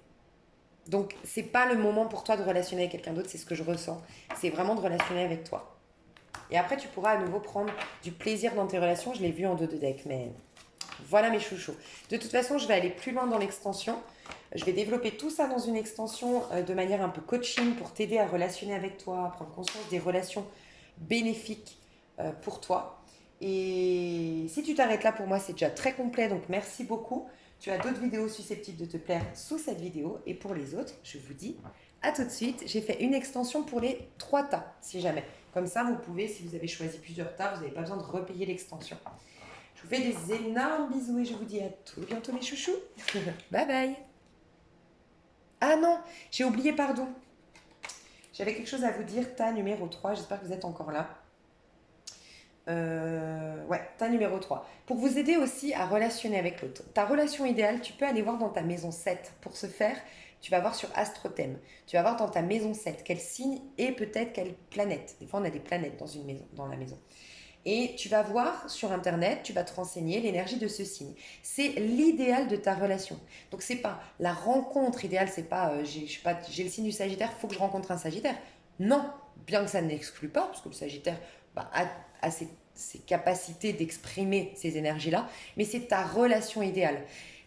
Donc, c'est pas le moment pour toi de relationner avec quelqu'un d'autre, c'est ce que je ressens. C'est vraiment de relationner avec toi. Et après, tu pourras à nouveau prendre du plaisir dans tes relations. Je l'ai vu en 2 deck, mais voilà mes chouchous. De toute façon, je vais aller plus loin dans l'extension. Je vais développer tout ça dans une extension de manière un peu coaching pour t'aider à relationner avec toi, à prendre conscience des relations bénéfiques pour toi. Et si tu t'arrêtes là, pour moi, c'est déjà très complet. Donc, merci beaucoup. Tu as d'autres vidéos susceptibles de te plaire sous cette vidéo. Et pour les autres, je vous dis à tout de suite. J'ai fait une extension pour les 3 tas, si jamais. Comme ça, vous pouvez, si vous avez choisi plusieurs tas, vous n'avez pas besoin de repayer l'extension. Je vous fais des énormes bisous et je vous dis à tout bientôt mes chouchous. Bye bye. Ah non, j'ai oublié, pardon. J'avais quelque chose à vous dire, tas numéro 3, j'espère que vous êtes encore là. Ouais, tas numéro 3. Pour vous aider aussi à relationner avec l'autre. Ta relation idéale, tu peux aller voir dans ta maison 7. Pour ce faire, tu vas voir sur AstroThème. Tu vas voir dans ta maison 7 quel signe et peut-être quelle planète. Des fois, on a des planètes dans une maison, dans la maison. Et tu vas voir sur Internet, tu vas te renseigner l'énergie de ce signe. C'est l'idéal de ta relation. Donc, c'est pas la rencontre idéale, c'est pas, j'ai le signe du Sagittaire, il faut que je rencontre un Sagittaire. Non, bien que ça ne l'exclut pas, parce que le Sagittaire bah, a ses capacités d'exprimer ces énergies-là, mais c'est ta relation idéale.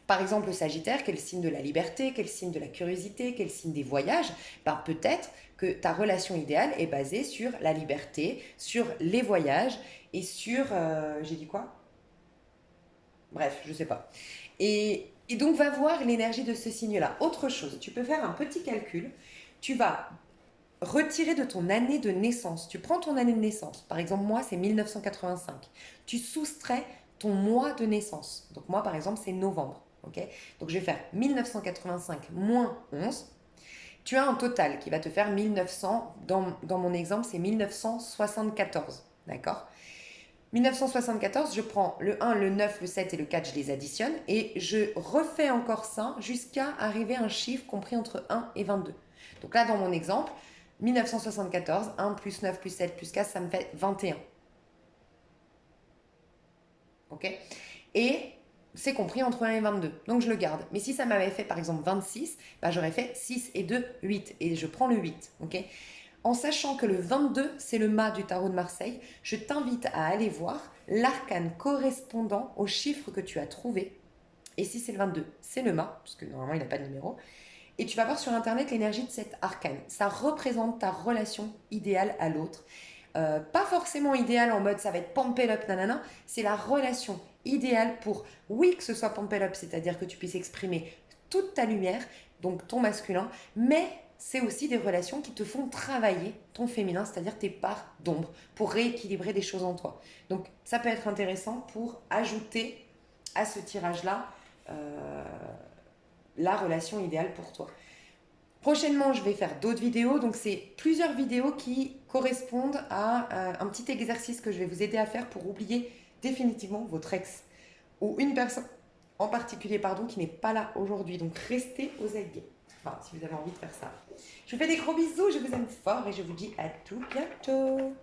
Par exemple, le Sagittaire, qui est le signe de la liberté, qui est le signe de la curiosité, qui est le signe des voyages, ben peut-être que ta relation idéale est basée sur la liberté, sur les voyages et sur... j'ai dit quoi? Bref, je sais pas. Et donc, va voir l'énergie de ce signe-là. Autre chose, tu peux faire un petit calcul. Tu vas retirer de ton année de naissance. Tu prends ton année de naissance. Par exemple, moi, c'est 1985. Tu soustrais ton mois de naissance. Donc, moi, par exemple, c'est novembre. Ok. Donc, je vais faire 1985 moins 11. Tu as un total qui va te faire 1900. Dans mon exemple, c'est 1974. D'accord? 1974, je prends le 1, le 9, le 7 et le 4, je les additionne et je refais encore ça jusqu'à arriver à un chiffre compris entre 1 et 22. Donc là, dans mon exemple, 1974, 1 plus 9 plus 7 plus 4, ça me fait 21. Ok? Et c'est compris entre 1 et 22. Donc je le garde. Mais si ça m'avait fait par exemple 26, bah, j'aurais fait 6 et 2, 8. Et je prends le 8. Ok? En sachant que le 22, c'est le mât du tarot de Marseille, je t'invite à aller voir l'arcane correspondant au chiffre que tu as trouvé. Et si c'est le 22, c'est le mât, parce que normalement il n'a pas de numéro. Et tu vas voir sur internet l'énergie de cet arcane. Ça représente ta relation idéale à l'autre. Pas forcément idéale en mode ça va être pump it up, nanana. C'est la relation idéale pour, oui, que ce soit pump it up, c'est-à-dire que tu puisses exprimer toute ta lumière, donc ton masculin, mais c'est aussi des relations qui te font travailler ton féminin, c'est-à-dire tes parts d'ombre, pour rééquilibrer des choses en toi. Donc ça peut être intéressant pour ajouter à ce tirage-là la relation idéale pour toi. Prochainement, je vais faire d'autres vidéos. Donc, c'est plusieurs vidéos qui correspondent à un petit exercice que je vais vous aider à faire pour oublier définitivement votre ex ou une personne en particulier, pardon, qui n'est pas là aujourd'hui. Donc, restez aux aguets. Enfin, si vous avez envie de faire ça. Je vous fais des gros bisous, je vous aime fort et je vous dis à tout bientôt.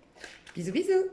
Bisous, bisous.